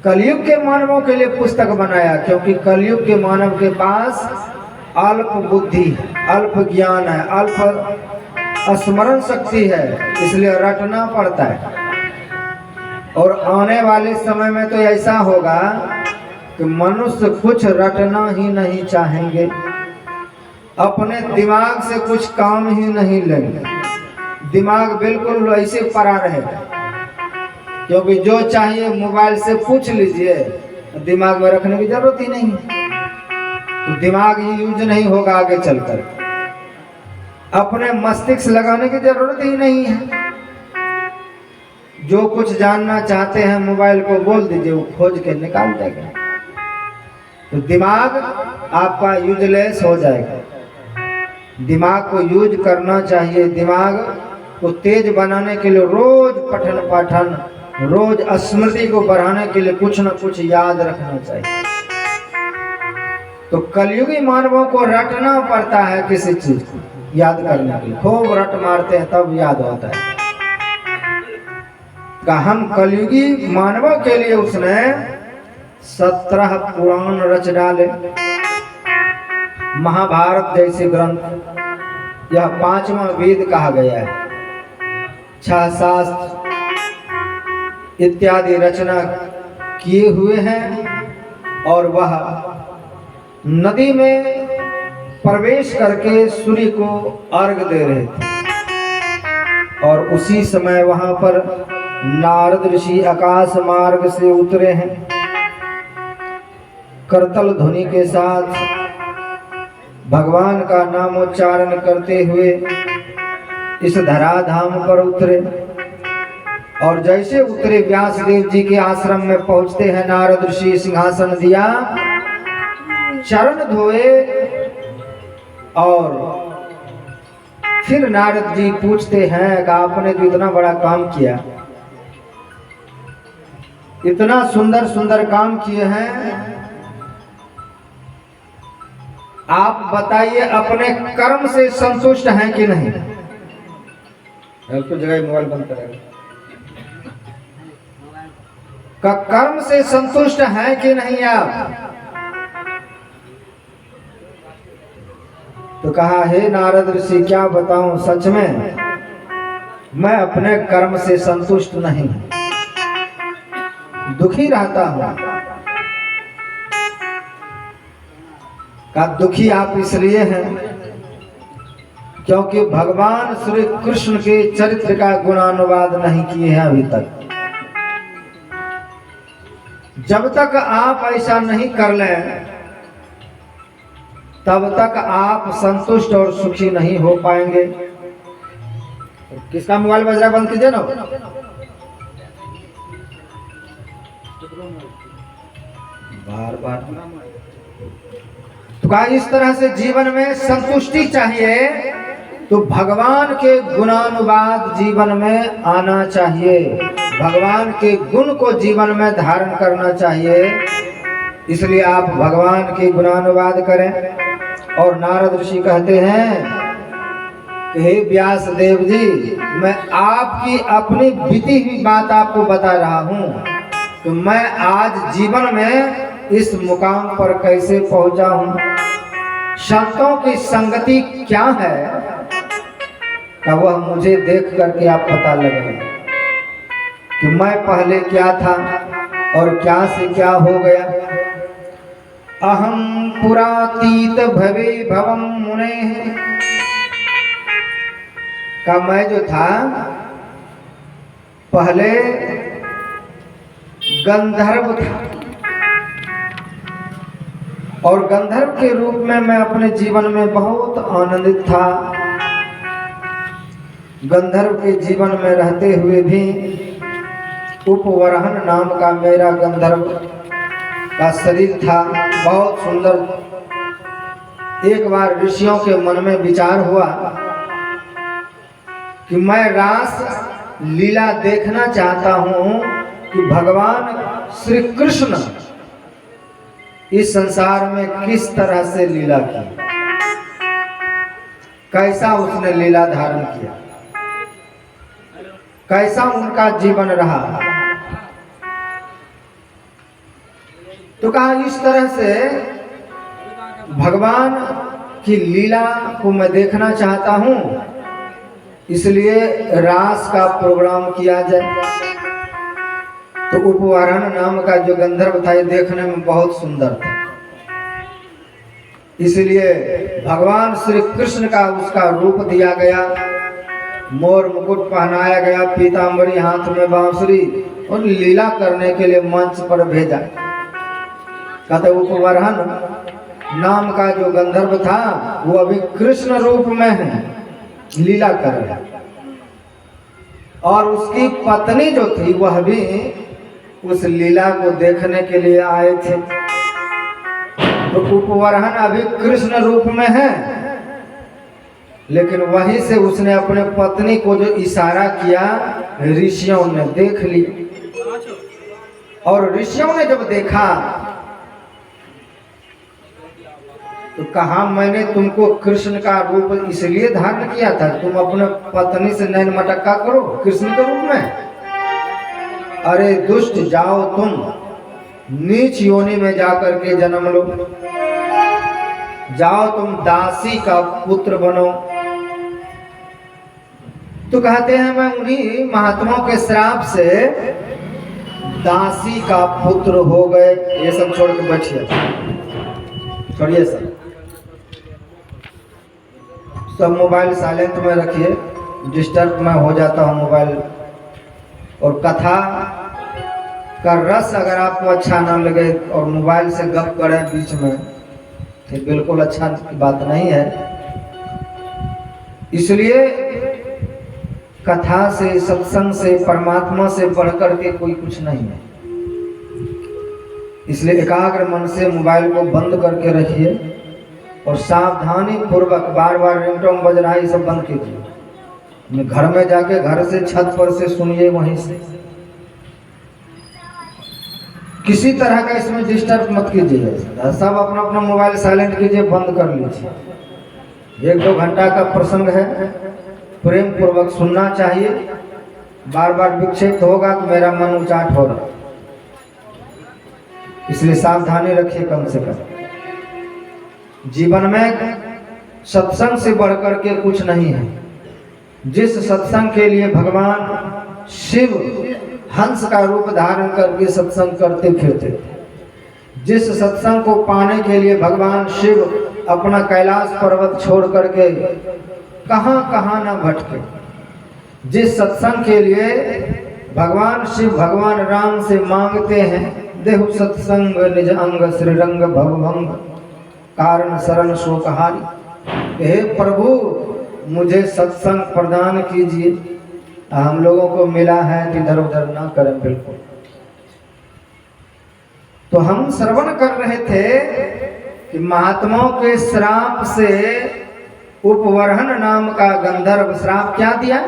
कलयुग के मानवों के लिए पुस्तक बनाया। क्योंकि कलयुग के मानव के पास अल्प बुद्धि, अल्प ज्ञान है, अल्प स्मरण शक्ति है, इसलिए रटना पड़ता है। और आने वाले समय में तो ऐसा होगा कि मनुष्य कुछ रटना ही नहीं चाहेंगे, अपने दिमाग से कुछ काम ही नहीं लेंगे, दिमाग बिल्कुल ऐसे पड़ा रहेगा। क्योंकि जो चाहिए मोबाइल से पूछ लीजिए, दिमाग में रखने की जरूरत ही नहीं, तो दिमाग ही यूज नहीं होगा आगे चलकर, अपने मस्तिष्क लगाने की जरूरत ही नहीं है। जो कुछ जानना चाहते हैं मोबाइल को बोल दीजिए, वो खोज के निकाल देगा, तो दिमाग आपका यूजलेस हो जाएगा। दिमाग को यूज करना चाहिए, दिमाग को तेज बनाने के लिए रोज पठन पाठन, रोज स्मृति को बढ़ाने के लिए कुछ न कुछ याद रखना चाहिए। तो कलयुगी मानवों को रटना पड़ता है, किसी चीज को याद करने के लिए खूब रट मारते हैं तब याद होता है। का हम कलयुगी मानवों के लिए उसने 17 पुराण रच डाले। महाभारत जैसे ग्रंथ, यह 5वां वेद कहा गया है। 6 शास्त्र इत्यादि रचना किए हुए हैं। और वह नदी में प्रवेश करके सूर्य को अर्घ दे रहे थे। और उसी समय वहां पर नारद ऋषि आकाश मार्ग से उतरे हैं, करतल ध्वनि के साथ भगवान का नामोच्चारण करते हुए इस धराधाम पर उतरे। और जैसे उतरे व्यास देव जी के आश्रम में पहुंचते हैं, नारद ऋषि सिंहासन दिया, चरण धोए और फिर नारद जी पूछते हैं कि आपने तो इतना बड़ा काम किया, इतना सुंदर सुंदर काम किए हैं, आप बताइए अपने कर्म से संतुष्ट हैं कि नहीं? कुछ जगह मोबाइल बंद करेगा। का कर्म से संतुष्ट हैं कि नहीं आप? तो कहा, हे नारद ऋषि क्या बताऊं, सच में मैं अपने कर्म से संतुष्ट नहीं, दुखी रहता हूं। का दुखी आप इसलिए हैं क्योंकि भगवान श्री कृष्ण के चरित्र का गुणानुवाद नहीं किए हैं अभी तक। जब तक आप ऐसा नहीं कर लें तब तक आप संतुष्ट और सुखी नहीं हो पाएंगे। किसका मोबाइल बज रहा, बंद कीजिए ना। बार बार तो कहा, इस तरह से जीवन में संतुष्टि चाहिए तो भगवान के गुणानुवाद जीवन में आना चाहिए, भगवान के गुण को जीवन में धारण करना चाहिए। इसलिए आप भगवान की गुणानुवाद करें। और नारद ऋषि कहते हैं कि हे व्यास देव जी, मैं आपकी अपनी बीती हुई बात आपको बता रहा हूँ कि मैं आज जीवन में इस मुकाम पर कैसे पहुंचा हूँ। संतों की संगति क्या है का वह मुझे देख करके आप पता लगे कि मैं पहले क्या था और क्या से क्या हो गया। अहम पुरातीत भवे भवम मुने का मैं जो था पहले गंधर्व था और गंधर्व के रूप में मैं अपने जीवन में बहुत आनंदित था। गंधर्व के जीवन में रहते हुए भी उपवरहन नाम का मेरा गंधर्व का शरीर था, बहुत सुंदर। एक बार ऋषियों के मन में विचार हुआ कि मैं रास लीला देखना चाहता हूं कि भगवान श्री कृष्ण इस संसार में किस तरह से लीला की, कैसा उसने लीला धारण किया, कैसा उनका जीवन रहा। तो कहा इस तरह से भगवान की लीला को मैं देखना चाहता हूं, इसलिए रास का प्रोग्राम किया जाए। तो उपवरण नाम का जो गंधर्व था ये देखने में बहुत सुंदर था, इसलिए भगवान श्री कृष्ण का उसका रूप दिया गया, मोर मुकुट पहनाया गया, पीतांबरी हाथ में बांसुरी, और लीला करने के लिए मंच पर भेजा। कहते उपवरहन नाम का जो गंधर्व था वो अभी कृष्ण रूप में है, लीला कर रहा, और उसकी पत्नी जो थी वह भी उस लीला को देखने के लिए आए थे। तो उपवरहन अभी कृष्ण रूप में है, लेकिन वहीं से उसने अपने पत्नी को जो इशारा किया ऋषियों ने देख ली, और ऋषियों ने जब देखा तो कहा मैंने तुमको कृष्ण का रूप इसलिए धारण किया था तुम अपने पत्नी से नैन मटक्का करो कृष्ण के रूप में। अरे दुष्ट, जाओ तुम नीच योनि में जाकर के जन्म लो, जाओ तुम दासी का पुत्र बनो। तो कहते हैं मैं उन्हीं महात्माओं के श्राप से दासी का पुत्र हो गए। ये सब छोड़ के बैठिए, छोड़िए सब मोबाइल साइलेंट में रखिए, डिस्टर्ब मैं हो जाता हूँ मोबाइल। और कथा का रस अगर आपको अच्छा ना लगे और मोबाइल से गप करें बीच में तो बिल्कुल अच्छा बात नहीं है। इसलिए कथा से, सत्संग से, परमात्मा से बढ़कर के कोई कुछ नहीं है। इसलिए एकाग्र मन से मोबाइल को बंद करके रखिए और सावधानी पूर्वक, बार बार रिंगटोन बज रहा है ये सब बंद कीजिए। घर में जाके घर से छत पर से सुनिए, वहीं से किसी तरह का इसमें डिस्टर्ब मत कीजिए। सब अपना अपना मोबाइल साइलेंट कीजिए, बंद कर लीजिए। 1-2 घंटा का प्रसंग है, प्रेम पूर्वक सुनना चाहिए। बार बार विक्षेप होगा तो मेरा मन उचाट हो रहा, इसलिए सावधानी रखिए। कम से कम जीवन में सत्संग से बढ़कर के कुछ नहीं है। जिस सत्संग के लिए भगवान शिव हंस का रूप धारण करके सत्संग करते फिरते, जिस सत्संग को पाने के लिए भगवान शिव अपना कैलाश पर्वत छोड़ करके कहां कहां न भटके, जिस सत्संग के लिए भगवान शिव भगवान राम से मांगते हैं देहु सत्संग निज अंग श्रीरंग भवभंग कारण शरण शोकहारी। हे प्रभु मुझे सत्संग प्रदान कीजिए। हम लोगों को मिला है इधर उधर ना करें बिल्कुल। तो हम श्रवण कर रहे थे कि महात्माओं के श्राप से उपवरहन नाम का गंधर्व श्राप क्या दिया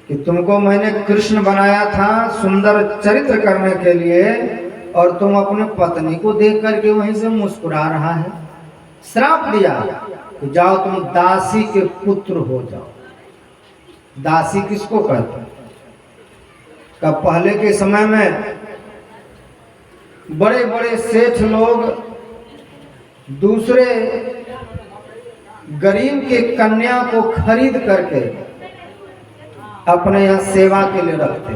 कि तुमको मैंने कृष्ण बनाया था सुंदर चरित्र करने के लिए, और तुम अपने पत्नी को देख करके वहीं से मुस्कुरा रहा है। श्राप दिया तो जाओ तुम दासी के पुत्र हो जाओ। दासी किसको कहते हैं? का पहले के समय में बड़े बड़े सेठ लोग दूसरे गरीब के कन्या को खरीद करके अपने यहाँ सेवा के लिए रखते।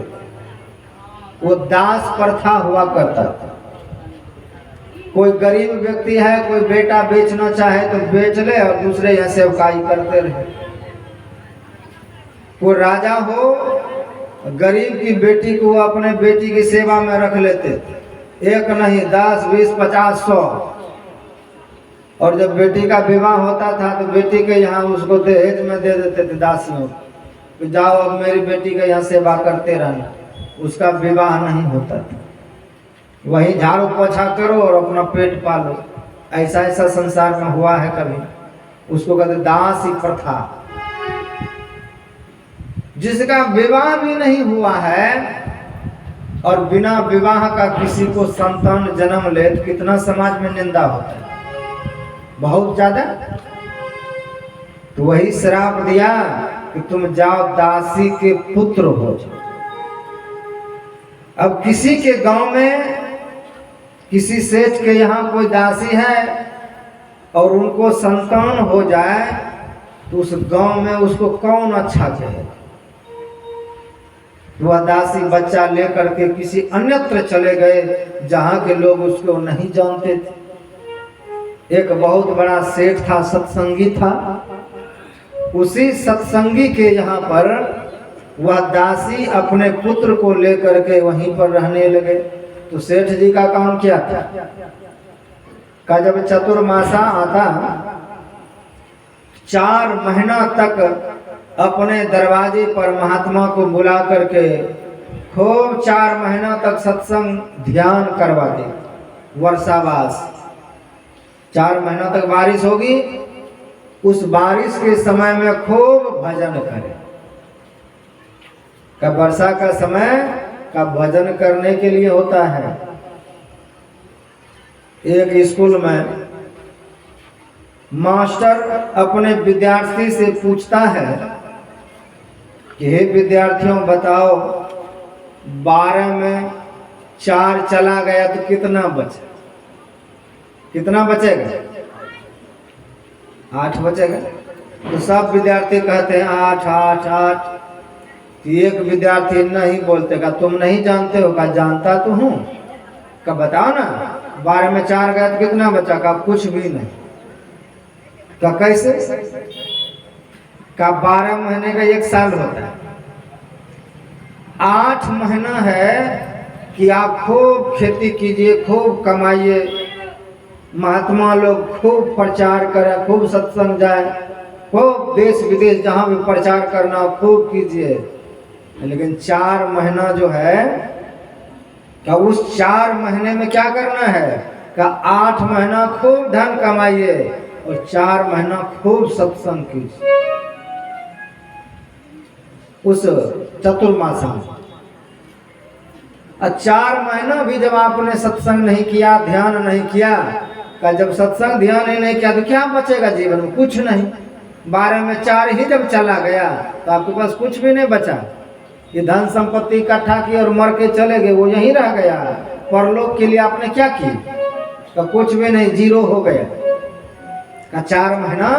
वो दास प्रथा हुआ करता था। कोई गरीब व्यक्ति है, कोई बेटा बेचना चाहे तो बेच ले और दूसरे यहाँ सेवकाई करते रहे। कोई राजा हो, गरीब की बेटी को अपने बेटी की सेवा में रख लेते, एक नहीं 10, 20, 50, 100। और जब बेटी का विवाह होता था तो बेटी के यहाँ उसको दहेज में दे देते थे दासियों को, जाओ अब मेरी बेटी के यहाँ सेवा करते रहना। उसका विवाह नहीं होता था, वही झाड़ू पोछा करो और अपना पेट पालो। ऐसा ऐसा संसार में हुआ है कभी। उसको कहते दासी प्रथा। जिसका विवाह भी नहीं हुआ है और बिना विवाह का किसी को संतान जन्म ले तो कितना समाज में निंदा होता है, बहुत ज्यादा। तो वही श्राप दिया कि तुम जाओ दासी के पुत्र हो जाओ। अब किसी के गांव में किसी सेठ के यहाँ कोई दासी है और उनको संतान हो जाए तो उस गांव में उसको कौन अच्छा कहे? वह दासी बच्चा लेकर के किसी अन्यत्र चले गए जहां के लोग उसको नहीं जानते थे। एक बहुत बड़ा सेठ था, सत्संगी था। उसी सत्संगी के यहाँ पर वह दासी अपने पुत्र को लेकर के वहीं पर रहने लगे। तो सेठ जी का काम क्या था? का जब चतुर्मासा आता 4 महीना तक अपने दरवाजे पर महात्मा को बुला करके खूब 4 महीना तक सत्संग ध्यान करवा दे। वर्षावास 4 महीना तक बारिश होगी, उस बारिश के समय में खूब भजन करे। का वर्षा का समय का भजन करने के लिए होता है। एक स्कूल में मास्टर अपने विद्यार्थी से पूछता है कि हे विद्यार्थियों बताओ 12 में 4 चला गया तो कितना बचे? कितना बचेगा? 8 बचेगा। तो सब विद्यार्थी कहते हैं 8 8 8। एक विद्यार्थी नहीं बोलते का तुम नहीं जानते हो? का जानता तो हूँ। का बताओ ना 12 में 4 गया तो कितना बचा? का कुछ भी नहीं। का कैसे? का 12 महीने का 1 साल होता है। 8 महीना है कि आप खूब खेती कीजिए, खूब कमाइए, महात्मा लोग खूब प्रचार करें, खूब सत्संग जाए, खूब देश विदेश जहाँ भी प्रचार करना खूब कीजिए। लेकिन 4 महीना जो है क्या उस 4 महीने में क्या करना है? का 8 महीना खूब धन कमाइए और 4 महीना खूब सत्संग कीजिए। उस चतुर्मासा में 4 महीना भी जब आपने सत्संग नहीं किया, ध्यान नहीं किया, का जब सत्संग ध्यान ही नहीं किया तो क्या बचेगा जीवन में? कुछ नहीं। 12 में 4 ही जब चला गया तो आपके पास कुछ भी नहीं बचा। ये धन संपत्ति इकट्ठा की और मर के चले गए, वो यहीं रह गया। परलोक के लिए आपने क्या की? तो कुछ भी नहीं, 0 हो गया। का 4 महीना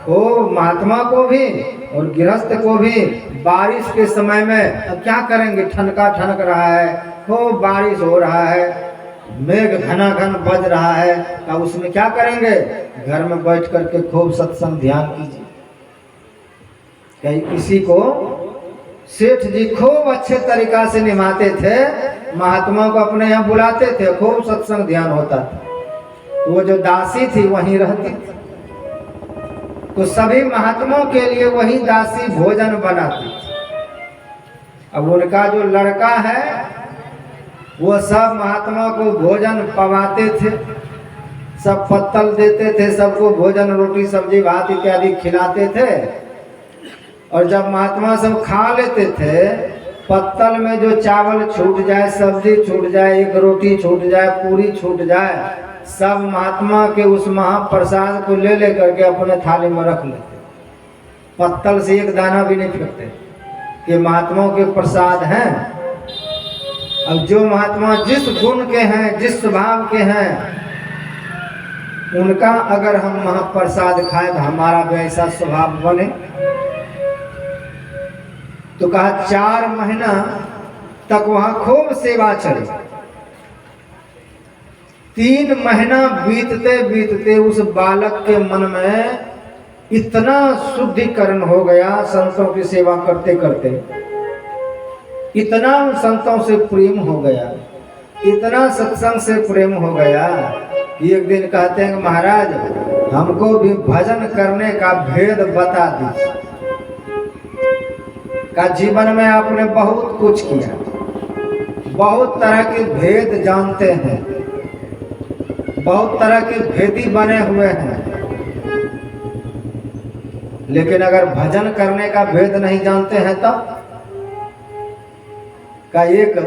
खूब महात्मा को भी और गृहस्थ को भी बारिश के समय में अब क्या करेंगे? ठनका ठनक रहा है, खूब बारिश हो रहा है, मेघ घना घन बज रहा है। का उसमें क्या करेंगे? घर में बैठ करके खूब सत्संग ध्यान कीजिए। क्या इसी को सेठ जी खूब अच्छे तरीका से निभाते थे। महात्मा को अपने यहाँ बुलाते थे, खूब सत्संग ध्यान होता था। वो जो दासी थी वहीं रहती थी, तो सभी महात्माओं के लिए वही दासी भोजन बनाती थी। अब उनका जो लड़का है वो सब महात्मा को भोजन पवाते थे, सब पत्तल देते थे, सबको भोजन रोटी सब्जी भात इत्यादि खिलाते थे। और जब महात्मा सब खा लेते थे पत्तल में जो चावल छूट जाए, सब्जी छूट जाए, एक रोटी छूट जाए, पूरी छूट जाए, सब महात्मा के उस महाप्रसाद को ले लेकर के अपने थाली में रख लेते। पत्तल से एक दाना भी नहीं फेंकते। ये महात्माओं के प्रसाद हैं। अब जो महात्मा जिस गुण के हैं, जिस स्वभाव के हैं, उनका अगर हम महाप्रसाद खाएं तो हमारा भी ऐसा स्वभाव बने। तो कहा 4 महीना तक वहां खूब सेवा चली। 3 महीना बीतते बीतते उस बालक के मन में इतना शुद्धिकरण हो गया, संतों की सेवा करते करते इतना संतों से प्रेम हो गया, इतना सत्संग से प्रेम हो गया। एक दिन कहते हैं महाराज हमको भी भजन करने का भेद बता दीजिए। का जीवन में आपने बहुत कुछ किया, बहुत तरह के भेद जानते हैं, बहुत तरह के भेदी बने हुए हैं, लेकिन अगर भजन करने का भेद नहीं जानते हैं तब का एक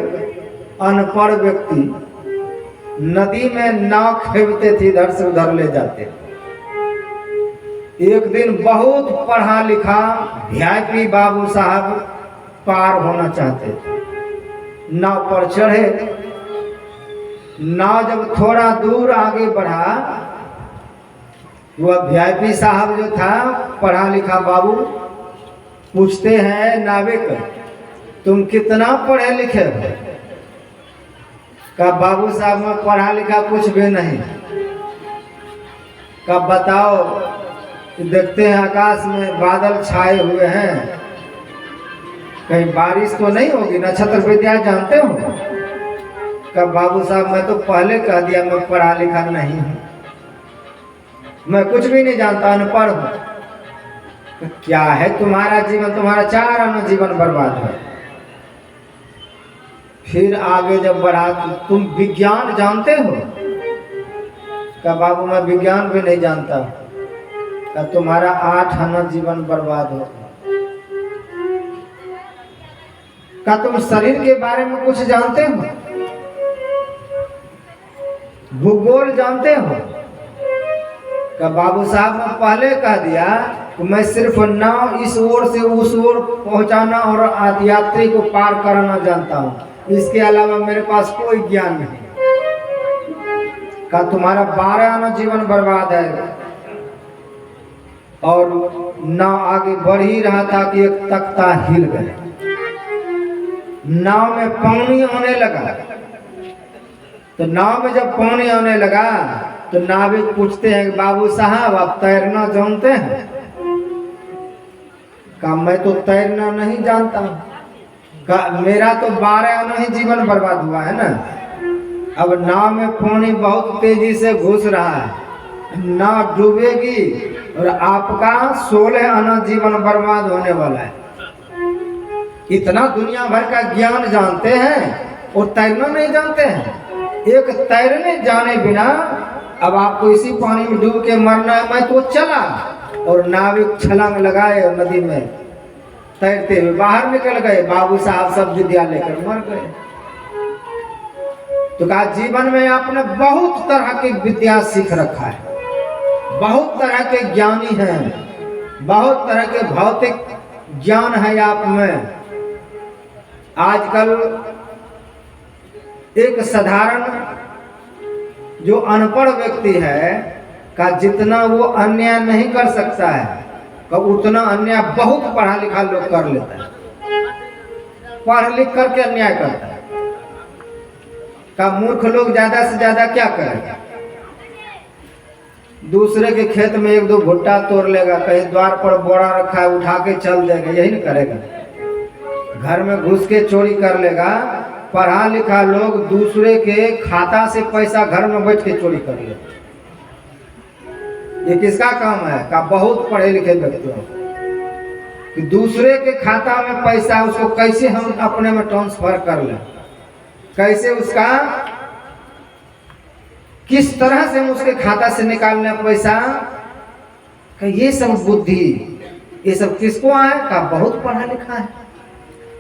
अनपढ़ व्यक्ति नदी में नाव खेवते थे, इधर से उधर ले जाते। एक दिन बहुत पढ़ा लिखा वीआईपी बाबू साहब पार होना चाहते थे। नाव पर चढ़े। नाव जब थोड़ा दूर आगे बढ़ा, वह वीआईपी साहब जो था पढ़ा लिखा बाबू पूछते हैं नाविक तुम कितना पढ़े लिखे हो? का बाबू साहब में पढ़ा लिखा कुछ भी नहीं। का बताओ, देखते हैं आकाश में बादल छाए हुए हैं, कहीं बारिश तो नहीं होगी? नक्षत्र विद्या जानते हो? का बाबू साहब मैं तो पहले कह दिया मैं पढ़ा लिखा नहीं हूं, मैं कुछ भी नहीं जानता, अनपढ़ हूं। क्या है तुम्हारा जीवन? तुम्हारा 4 आना जीवन बर्बाद है। फिर आगे जब बढ़ा तुम विज्ञान जानते हो? का बाबू मैं विज्ञान भी नहीं जानता। का तुम्हारा 8 आना जीवन बर्बाद हो। का तुम शरीर के बारे में कुछ जानते हो? भूगोल जानते हो? का बाबू साहब ने पहले कह दिया कि मैं सिर्फ नाव इस ओर से उस ओर पहुंचाना और यात्री को पार कराना जानता हूं, इसके अलावा मेरे पास कोई ज्ञान नहीं। का तुम्हारा 12 आना जीवन बर्बाद है। और नाव आगे बढ़ ही रहा था कि एक तख्ता हिल गया। नाव में पानी आने लगा। तो नाव में जब पानी आने लगा तो नाविक पूछते हैं बाबू साहब आप तैरना जानते हैं? का मैं तो तैरना नहीं जानता। का मेरा तो 12 आना ही जीवन बर्बाद हुआ है ना। अब नाव में पानी बहुत तेजी से घुस रहा है, नाव डूबेगी और आपका 16 आना जीवन बर्बाद होने वाला है। इतना दुनिया भर का ज्ञान जानते हैं और तैरना नहीं जानते हैं। एक तैरने जाने बिना अब आपको इसी पानी में डूब के मरना है। मैं तो चला और नाविक छलांग लगाए और नदी में तैरते हुए बाहर निकल गए। बाबू साहब सब विद्या लेकर मर गए। तो कहा जीवन में आपने बहुत तरह की विद्या सीख रखा है, बहुत तरह के ज्ञानी हैं, बहुत तरह के भौतिक ज्ञान है आप में। आजकल एक साधारण जो अनपढ़ व्यक्ति है का जितना वो अन्याय नहीं कर सकता है का उतना अन्याय बहुत पढ़ा लिखा लोग कर लेता है। पढ़ लिख करके अन्याय करता है। का मूर्ख लोग ज्यादा से ज्यादा क्या करेगा? दूसरे के खेत में 1-2 भुट्टा तोड़ लेगा, कहीं द्वार पर बोरा रखा है उठा के चल देगा, यही नहीं करेगा। घर में घुस के चोरी कर लेगा। पढ़ा लिखा लोग दूसरे के खाता से पैसा घर में बैठ के चोरी कर ले। ये किसका काम है? का बहुत पढ़े लिखे व्यक्तियों कि दूसरे के खाता में पैसा उसको कैसे हम अपने में ट्रांसफर कर लें, कैसे उसका किस तरह से उसके खाता से निकालना पैसा, ये सब बुद्धि ये सब किसको आए? का बहुत पढ़ा लिखा है।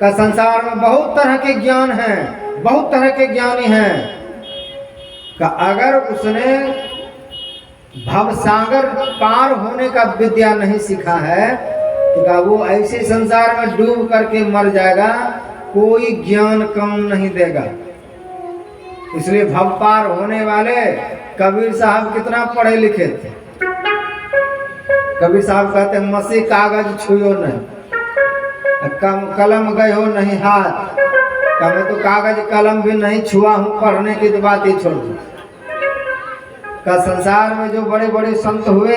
का संसार में बहुत तरह के ज्ञान हैं, बहुत तरह के ज्ञानी हैं का अगर उसने भवसागर पार होने का विद्या नहीं सीखा है तो का वो ऐसे संसार में डूब करके मर जाएगा, कोई ज्ञान कम नहीं देगा। इसलिए भव पार होने वाले कबीर साहब कितना पढ़े लिखे थे। कबीर साहब कहते हैं मसी कागज छुयो नहीं, कलम गए हो नहीं हाथ, मैं तो कागज कलम भी नहीं छुआ हूँ, पढ़ने की तो बात ही छोड़ दी। का संसार में जो बड़े बड़े संत हुए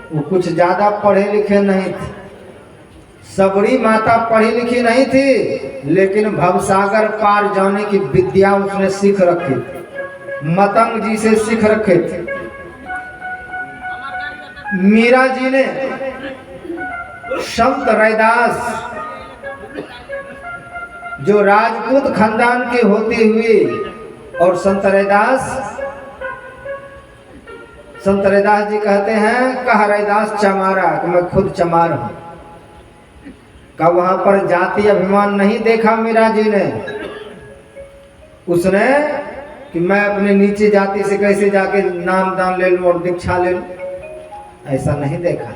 वो कुछ ज्यादा पढ़े लिखे नहीं थे। सबरी माता पढ़ी लिखी नहीं थी, लेकिन भवसागर पार जाने की विद्या उसने सीख रखी थी, मतंग जी से सीख रखे थे। मीरा जी ने संत रैदास जो राजपूत खानदान के होते हुए, और संत रैदास जी कहते हैं कहा रैदास चमारा, कि मैं खुद चमार हूं। का वहां पर जाति अभिमान नहीं देखा मीरा जी ने, उसने कि मैं अपने नीचे जाति से कैसे जाके नाम दान ले लूं और दीक्षा ले लूं, ऐसा नहीं देखा।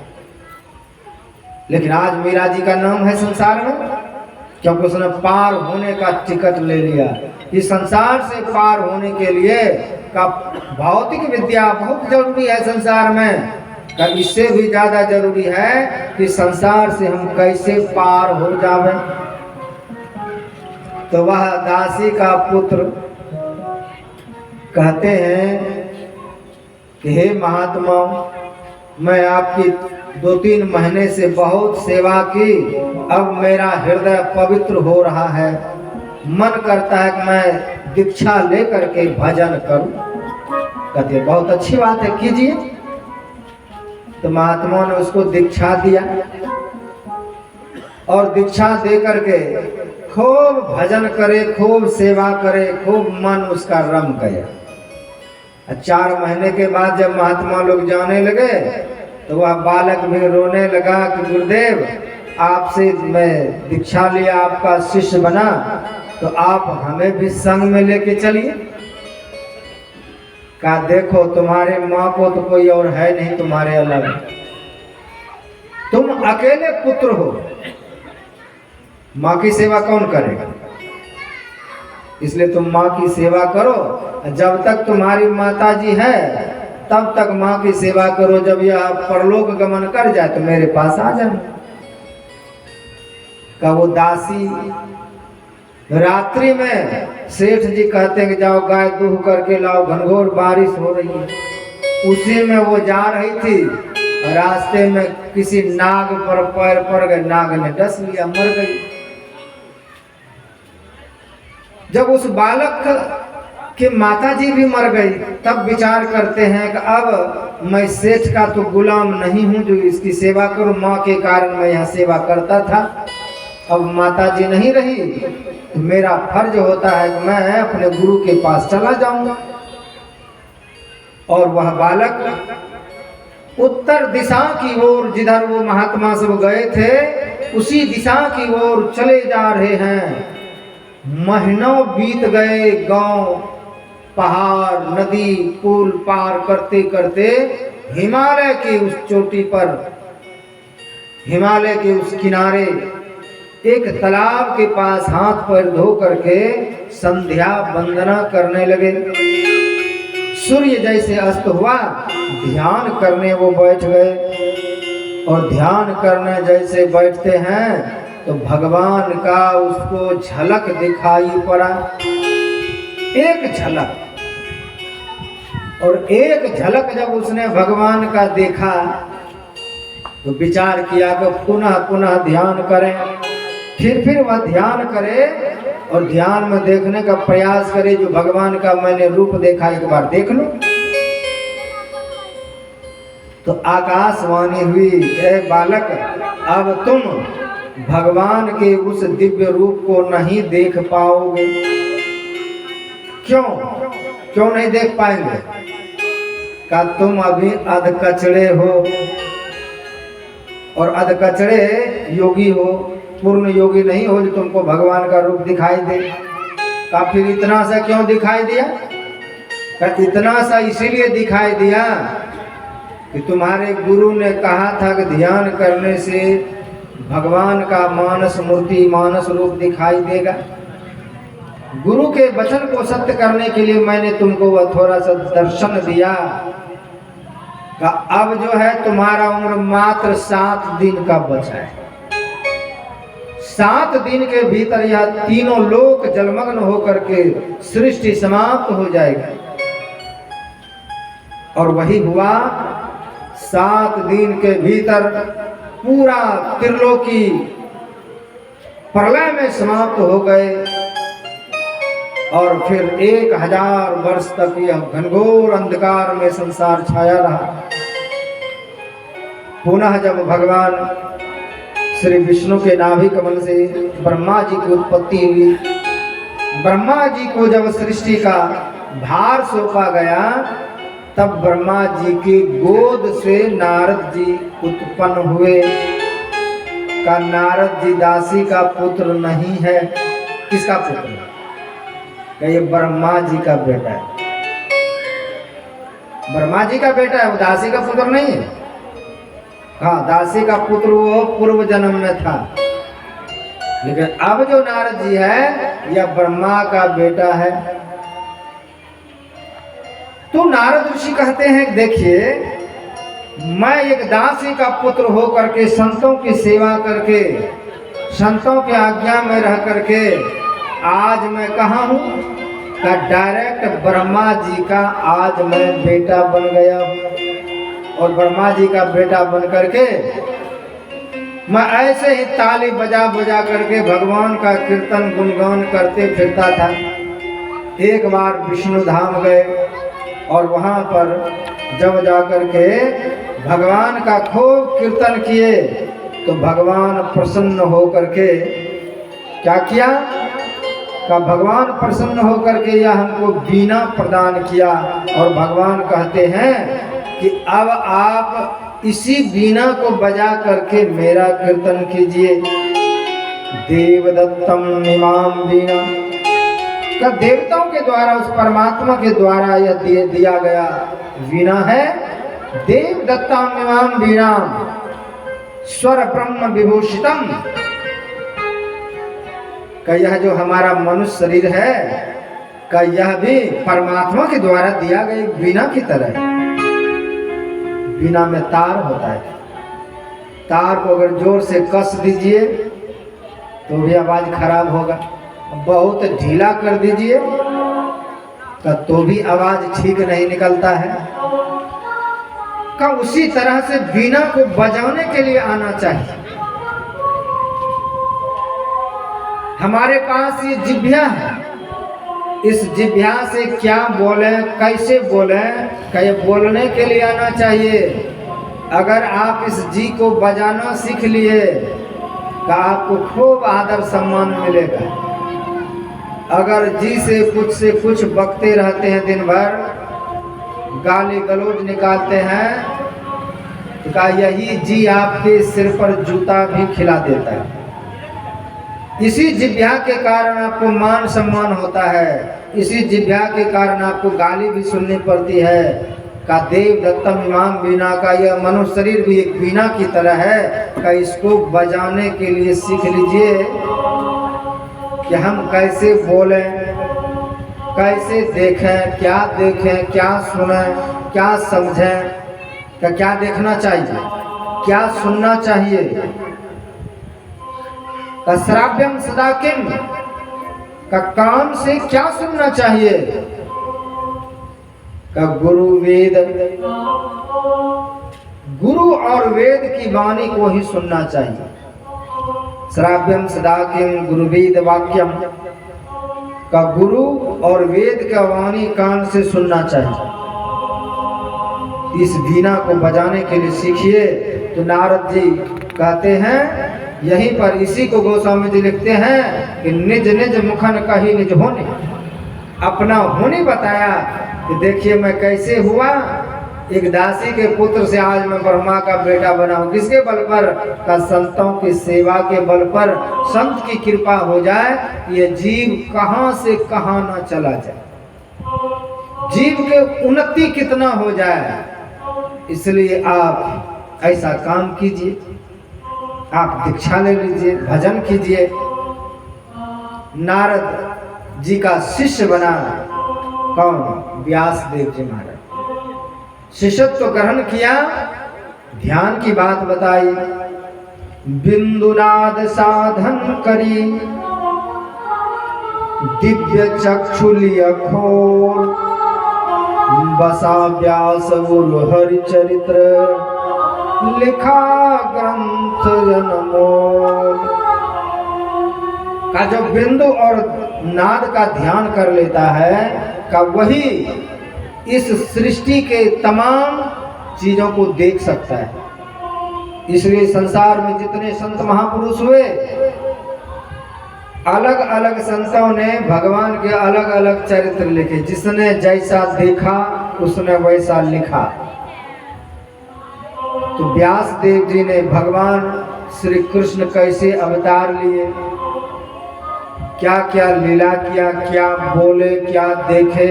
लेकिन आज मीरा जी का नाम है संसार में, क्योंकि उसने पार होने का टिकट ले लिया। इस संसार से पार होने के लिए का भौतिक विद्या बहुत जरूरी है संसार में, का इससे भी ज्यादा जरूरी है कि संसार से हम कैसे पार हो जावे। तो वह दासी का पुत्र कहते हैं कि हे महात्मा, मैं आपकी 2-3 महीने से बहुत सेवा की, अब मेरा हृदय पवित्र हो रहा है, मन करता है कि मैं दीक्षा लेकर के भजन करूं। कहते बहुत अच्छी बात है, कीजिए। तो महात्मा ने उसको दीक्षा दिया और दीक्षा दे करके खूब भजन करे, खूब सेवा करे, खूब मन उसका रम गया। 4 महीने के बाद जब महात्मा लोग जाने लगे तो वह बालक भी रोने लगा कि गुरुदेव, आपसे मैं दीक्षा लिया, आपका शिष्य बना, तो आप हमें भी संग में लेके चलिए। का देखो तुम्हारे माँ को तो कोई और है नहीं तुम्हारे अलग, तुम अकेले पुत्र हो, माँ की सेवा कौन करेगा, इसलिए तुम माँ की सेवा करो। जब तक तुम्हारी माता जी है तब तक माँ की सेवा करो, जब यह परलोक गमन कर जाए तो मेरे पास आ जाना। का वो दासी रात्रि में सेठ जी कहते हैं कि जाओ गाय दूह करके लाओ, घनघोर बारिश हो रही है। उसी में वो जा रही थी, रास्ते में किसी नाग पर पैर पड़ गए, नाग ने डस लिया, मर गई। जब उस बालक के माता जी भी मर गई, तब विचार करते हैं कि अब मैं सेठ का तो गुलाम नहीं हूं जो इसकी सेवा करूं, माँ के कारण मैं यहाँ सेवा करता था, अब माता जी नहीं रही तो मेरा फर्ज होता है कि मैं अपने गुरु के पास चला जाऊंगा। और वह बालक उत्तर दिशा की ओर, जिधर वो महात्मा सब गए थे उसी दिशा की ओर चले जा रहे हैं। महीनों बीत गए, गांव, पहाड़, नदी, पुल पार करते करते हिमालय की उस चोटी पर, हिमालय के उस किनारे एक तालाब के पास हाथ पैर धो करके संध्या वंदना करने लगे। सूर्य जैसे अस्त हुआ, ध्यान करने वो बैठ गए। और ध्यान करने जैसे बैठते हैं तो भगवान का उसको झलक दिखाई पड़ा, एक झलक। और एक झलक जब उसने भगवान का देखा तो विचार किया कि पुनः पुनः ध्यान करें। फिर वह ध्यान करे और ध्यान में देखने का प्रयास करे, जो भगवान का मैंने रूप देखा एक बार देख लो। तो आकाशवाणी हुई, हे बालक, अब तुम भगवान के उस दिव्य रूप को नहीं देख पाओगे। क्यों नहीं देख पाएंगे? का तुम अभी अधकचड़े हो, और अधकचड़े योगी हो। पूर्ण योगी नहीं हो जो तुमको भगवान का रूप दिखाई दे। का फिर इतना सा क्यों दिखाई दिया? का इतना सा इसीलिए दिखाई दिया कि तुम्हारे गुरु ने कहा था कि ध्यान करने से भगवान का मानस मूर्ति मानस रूप दिखाई देगा। गुरु के वचन को सत्य करने के लिए मैंने तुमको वह थोड़ा सा दर्शन दिया। अब जो है तुम्हारा उम्र मात्र 7 दिन का बचा है। 7 दिन के भीतर यह तीनों लोक जलमग्न होकर के सृष्टि समाप्त हो जाएगी। और वही हुआ, 7 दिन के भीतर पूरा त्रिलोकी प्रलय में समाप्त हो गए। और फिर 1000 वर्ष तक यह घनघोर अंधकार में संसार छाया रहा। पुनः जब भगवान श्री विष्णु के नाभि कमल से ब्रह्मा जी की उत्पत्ति हुई, ब्रह्मा जी को जब सृष्टि का भार सौंपा गया, तब ब्रह्मा जी की गोद से नारद जी उत्पन्न हुए। का नारद जी दासी का पुत्र नहीं है। किसका पुत्र है? ये ब्रह्मा जी का बेटा है। ब्रह्मा जी का बेटा है, वो दासी का पुत्र नहीं है। हाँ, दासी का पुत्र वो पूर्व जन्म में था, लेकिन अब जो नारद जी है यह ब्रह्मा का बेटा है। तो नारद ऋषि कहते हैं, देखिए मैं एक दासी का पुत्र हो करके संतों की सेवा करके संतों की आज्ञा में रह करके आज मैं कहाँ हूँ? का डायरेक्ट ब्रह्मा जी का आज मैं बेटा बन गया हूँ। और ब्रह्मा जी का बेटा बन करके मैं ऐसे ही ताली बजा बजा करके भगवान का कीर्तन गुणगान करते फिरता था। एक बार विष्णु धाम गए और वहाँ पर जब जा करके भगवान का खूब कीर्तन किए तो भगवान प्रसन्न हो करके क्या किया? का भगवान प्रसन्न होकर के यह हमको वीणा प्रदान किया। और भगवान कहते हैं कि अब आप इसी वीणा को बजा करके मेरा कीर्तन कीजिए। देवदत्तम इमाम वीणा का देवताओं के द्वारा, उस परमात्मा के द्वारा यह दिया गया वीणा है। देवदत्तम इमाम वीणा स्वर ब्रह्म विभूषितम का यह जो हमारा मनुष्य शरीर है का यह भी परमात्मा के द्वारा दिया गया वीणा की तरह है। वीणा में तार होता है, तार को अगर जोर से कस दीजिए तो भी आवाज खराब होगा, बहुत ढीला कर दीजिए तो भी आवाज ठीक नहीं निकलता है। का उसी तरह से वीणा को बजाने के लिए आना चाहिए। हमारे पास ये जिह्वा है, इस जिह्वा से क्या बोले कैसे बोले का ये बोलने के लिए आना चाहिए। अगर आप इस जी को बजाना सीख लिए तो आपको खूब आदर सम्मान मिलेगा। अगर जी से कुछ बकते रहते हैं, दिन भर गाली गलौज निकालते हैं, तो का यही जी आपके सिर पर जूता भी खिला देता है। इसी जिह्वा के कारण आपको मान सम्मान होता है, इसी जिह्वा के कारण आपको गाली भी सुननी पड़ती है। का देव दत्तम इमाम वीणा का यह मनुष्य शरीर भी एक वीणा की तरह है। का इसको बजाने के लिए सीख लीजिए कि हम कैसे बोलें, कैसे देखें, क्या सुनें, क्या समझें, का क्या देखना चाहिए, क्या सुनना चाहिए। का श्राव्यम सदा किम का कान से क्या सुनना चाहिए? का गुरु वेद, गुरु और वेद की वाणी को ही सुनना चाहिए। श्राव्यम सदा किम गुरु वेद वाक्यम का गुरु और वेद का वाणी कान से सुनना चाहिए। इस वीणा को बजाने के लिए सीखिए। तो नारद जी कहते हैं, यहीं पर इसी को गोस्वामी जी लिखते हैं कि निज निज मुखन कही निज होने, अपना होने बताया कि देखिए मैं कैसे हुआ। एक दासी के पुत्र से आज मैं ब्रह्मा का बेटा बना हूं। किसके बल पर? का संतों की सेवा के बल पर। संत की कृपा हो जाए, ये जीव कहां से कहां ना चला जाए, जीव के उन्नति कितना हो जाए। इसलिए आप ऐसा काम कीजिए, आप दीक्षा ले लीजिए, भजन कीजिए। नारद जी का शिष्य बना कौन? व्यास देव जी महाराज। शिष्यत्व ग्रहण किया, ध्यान की बात बताई। बिंदुनाद साधन करी, दिव्य चक्षुलिय खोल, बसा व्यास गुरु हरि चरित्र, लिखा ग्रंथ जनमोल। का जो बिंदु और नाद का ध्यान कर लेता है, का वही इस सृष्टि के तमाम चीजों को देख सकता है। इसलिए संसार में जितने संत महापुरुष हुए, अलग अलग संतों ने भगवान के अलग अलग चरित्र लिखे। जिसने जैसा देखा उसने वैसा लिखा। तो व्यास देव जी ने भगवान श्री कृष्ण कैसे अवतार लिए, क्या क्या लीला किया, क्या बोले, क्या देखे,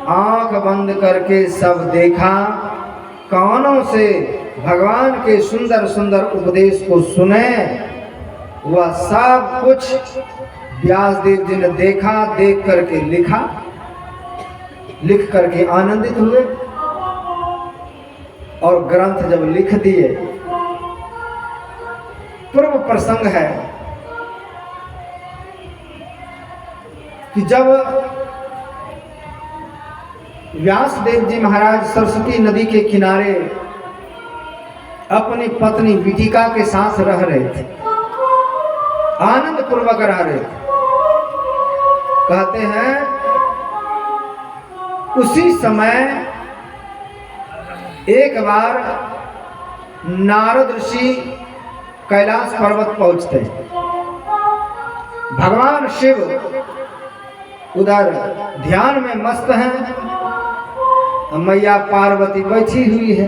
आंख बंद करके सब देखा। कानों से भगवान के सुंदर सुंदर उपदेश को सुने, वह सब कुछ व्यास देव जी ने देखा, देख करके लिखा, लिख करके आनंदित हुए और ग्रंथ जब लिख दिए। पूर्व प्रसंग है कि जब व्यास देव जी महाराज सरस्वती नदी के किनारे अपनी पत्नी विटिका के साथ रह रहे थे, आनंद पूर्वक रह रहे थे। कहते हैं उसी समय एक बार नारद ऋषि कैलाश पर्वत पहुंचते हैं। भगवान शिव उधर ध्यान में मस्त हैं, मैया पार्वती बैठी हुई है।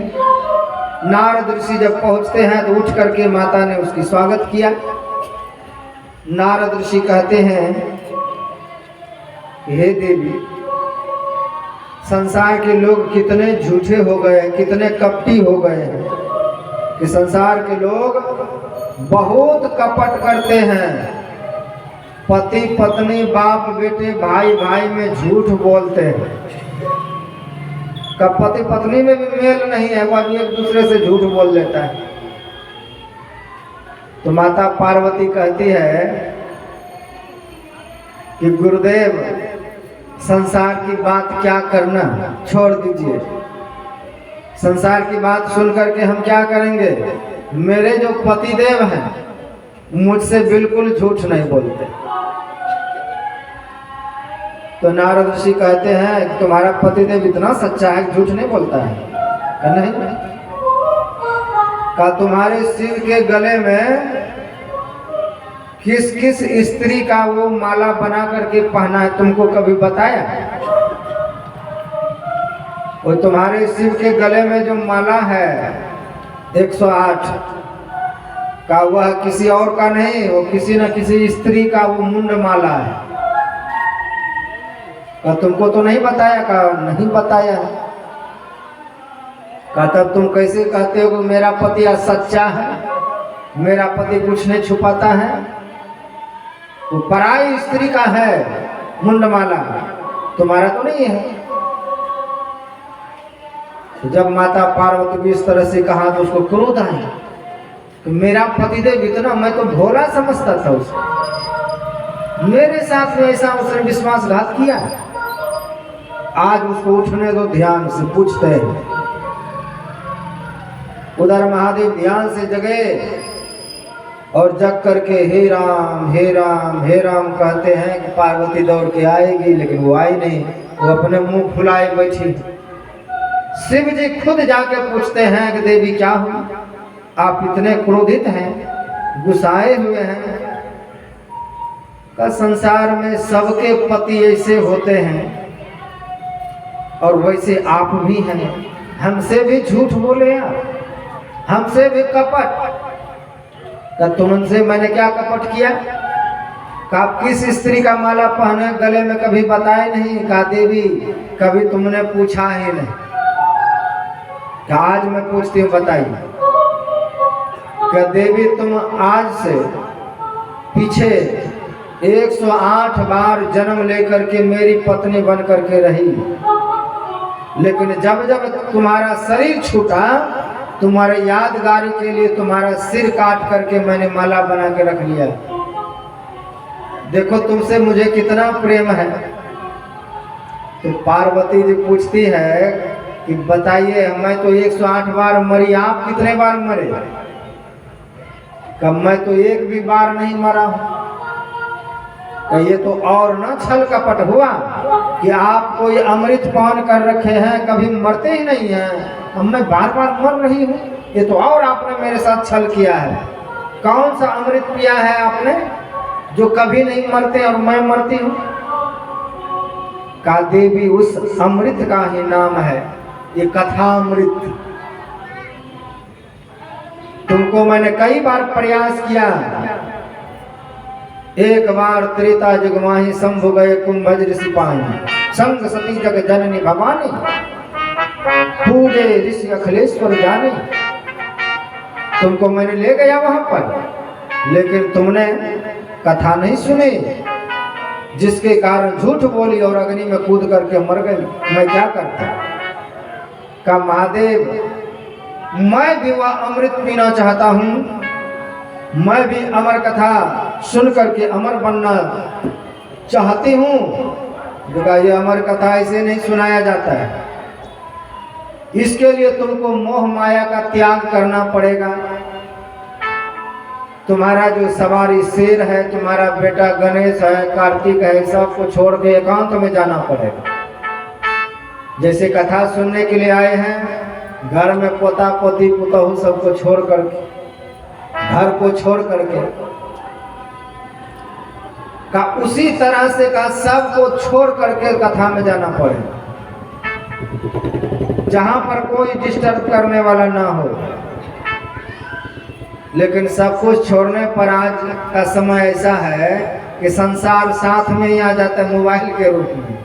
नारद ऋषि जब पहुंचते हैं तो उठ करके माता ने उसकी स्वागत किया। नारद ऋषि कहते हैं, हे देवी, संसार के लोग कितने झूठे हो गए हैं, कितने कपटी हो गए हैं कि संसार के लोग बहुत कपट करते हैं। पति पत्नी, बाप बेटे, भाई भाई में झूठ बोलते हैं। कब पति पत्नी में भी मेल नहीं है, वह भी एक दूसरे से झूठ बोल लेता है। तो माता पार्वती कहती है कि गुरुदेव, संसार की बात क्या करना, छोड़ दीजिए। संसार की बात सुन करके हम क्या करेंगे? मेरे जो पतिदेव हैं मुझसे बिल्कुल झूठ नहीं बोलते। तो नारद ऋषि कहते हैं, तुम्हारा पतिदेव इतना सच्चा है, झूठ नहीं बोलता है? नहीं। का तुम्हारे शिव के गले में किस किस स्त्री का वो माला बना करके पहना है, तुमको कभी बताया? वो तुम्हारे शिव के गले में जो माला है 108 का, वह किसी और का नहीं, वो किसी न किसी स्त्री का वो मुंड माला है। का तुमको तो नहीं बताया? का नहीं बताया। का तब तुम कैसे कहते हो कि मेरा पति सच्चा है, मेरा पति कुछ नहीं छुपाता है? वो पराई स्त्री का है मुंडमाला, तुम्हारा तो नहीं है। तो जब माता पार्वती को इस तरह से कहा तो उसको क्रोध आया कि मेरा पतिदेव इतना, मैं तो भोला समझता था उसको, मेरे साथ में ऐसा उसने विश्वासघात किया। आज उसको उठने दो, ध्यान से पूछते हैं। उधर महादेव ध्यान से जगे और जग करके हे राम हे राम हे राम कहते हैं कि पार्वती दौड़ के आएगी, लेकिन वो आई नहीं, वो अपने मुंह फुलाए बैठी। शिव जी खुद जाके पूछते हैं कि देवी क्या हुआ, आप इतने क्रोधित हैं, गुस्साए हुए हैं? का संसार में सबके पति ऐसे होते हैं और वैसे आप भी हैं, हमसे भी झूठ बोले आप, हमसे भी कपट। का तुमसे मैंने क्या कपट किया? का किस स्त्री का माला पहने गले में कभी बताए नहीं? का देवी कभी तुमने पूछा ही नहीं? का आज मैं पूछती हूँ, बताइए। क्या देवी तुम आज से पीछे 108 बार जन्म लेकर के मेरी पत्नी बन करके रही, लेकिन जब जब तुम्हारा शरीर छूटा, तुम्हारे यादगारी के लिए तुम्हारा सिर काट करके मैंने माला बना के रख लिया। देखो तुमसे मुझे कितना प्रेम है। तो पार्वती जी पूछती है कि बताइए, मैं तो 108 बार मरी, आप कितने बार मरे? कब मैं तो एक भी बार नहीं मरा हूं। ये तो और ना छल कपट हुआ कि आप कोई अमृत पान कर रखे हैं, कभी मरते ही नहीं हैं, अब मैं बार बार मर रही हूँ। ये तो और आपने मेरे साथ छल किया है। कौन सा अमृत पिया है आपने जो कभी नहीं मरते और मैं मरती हूँ? का देवी उस अमृत का ही नाम है ये कथा अमृत। तुमको मैंने कई बार प्रयास किया। एक बार त्रेता जुग माही शंभु गए कुंभज ऋषि पानी, संग सती जग जननी भवानी, पूजे ऋषि अखिलेश्वर जाने। तुमको मैंने ले गया वहां पर, लेकिन तुमने कथा नहीं सुनी, जिसके कारण झूठ बोली और अग्नि में कूद करके मर गई। मैं क्या करता? का महादेव, मैं भी वह अमृत पीना चाहता हूँ, मैं भी अमर कथा सुन करके अमर बनना चाहती हूँ। देखा, ये अमर कथा ऐसे नहीं सुनाया जाता है। इसके लिए तुमको मोह माया का त्याग करना पड़ेगा। तुम्हारा जो सवारी शेर है, तुम्हारा बेटा गणेश है, कार्तिक है, सबको छोड़ के एकांत में जाना पड़ेगा। जैसे कथा सुनने के लिए आए हैं, घर में पोता पोती पुतहू सबको छोड़ करके, घर को छोड़ करके का उसी तरह से का सबको छोड़ करके कथा में जाना पड़ेगा, जहां पर कोई डिस्टर्ब करने वाला ना हो। लेकिन सब कुछ छोड़ने पर आज का समय ऐसा है कि संसार साथ में ही आ जाता है मोबाइल के रूप में।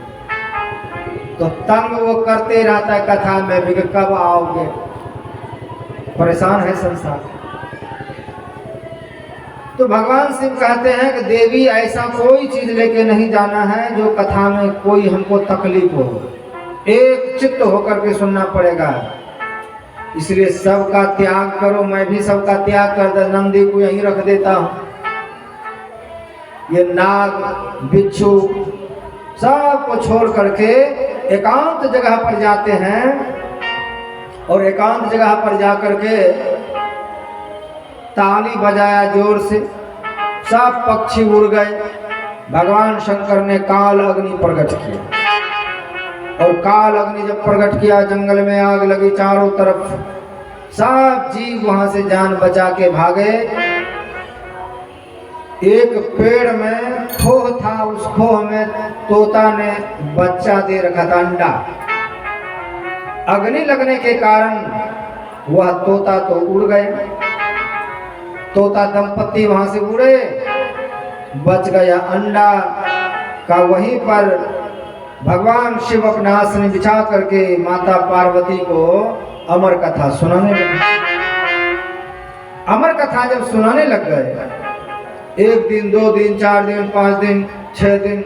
तो तंग वो करते रहता है कथा में भी कि कब आओगे। परेशान है संसार। तो भगवान शिव कहते हैं कि देवी ऐसा कोई चीज लेके नहीं जाना है जो कथा में कोई हमको तकलीफ हो, एक चित्त होकर के सुनना पड़ेगा। इसलिए सबका त्याग करो। मैं भी सबका त्याग कर दे, नंदी को यहीं रख देता हूं। ये नाग बिच्छू सबको छोड़ करके एकांत जगह पर जाते हैं, और एकांत जगह पर जाकर के ताली बजाया जोर से, सब पक्षी उड़ गए। भगवान शंकर ने काल अग्नि प्रकट किया, और काल अग्नि जब प्रकट किया, जंगल में आग लगी चारों तरफ। सब जीव वहां से जान बचा के भागे। एक पेड़ में खोह था, उस खोह में तोता ने बच्चा दे रखा था, अंडा। अग्नि लगने के कारण वह तोता तो उड़ गए। तोता दंपति वहां से उड़े, बच गया अंडा का। वहीं पर भगवान शिव अपना आसन बिछा करके माता पार्वती को अमर कथा सुनाने लगे। अमर कथा जब सुनाने लग गए, 1 दिन 2 दिन 4 दिन 5 दिन 6 दिन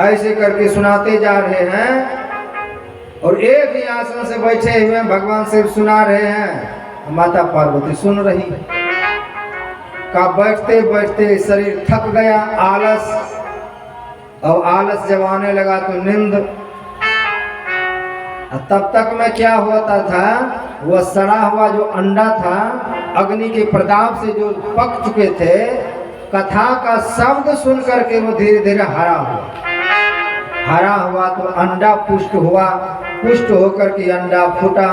ऐसे करके सुनाते जा रहे हैं, और एक ही आसन से बैठे हुए भगवान शिव सुना रहे हैं, माता पार्वती सुन रही। का बैठते बैठते शरीर थक गया, आलस, और आलस जब आने लगा तो नींद। तब तक में क्या होता था, वह सड़ा हुआ जो अंडा था, अग्नि के प्रताप से जो पक चुके थे, कथा का शब्द सुन करके वो धीरे धीरे हरा हुआ। हरा हुआ तो अंडा पुष्ट हुआ, पुष्ट होकर के अंडा फूटा,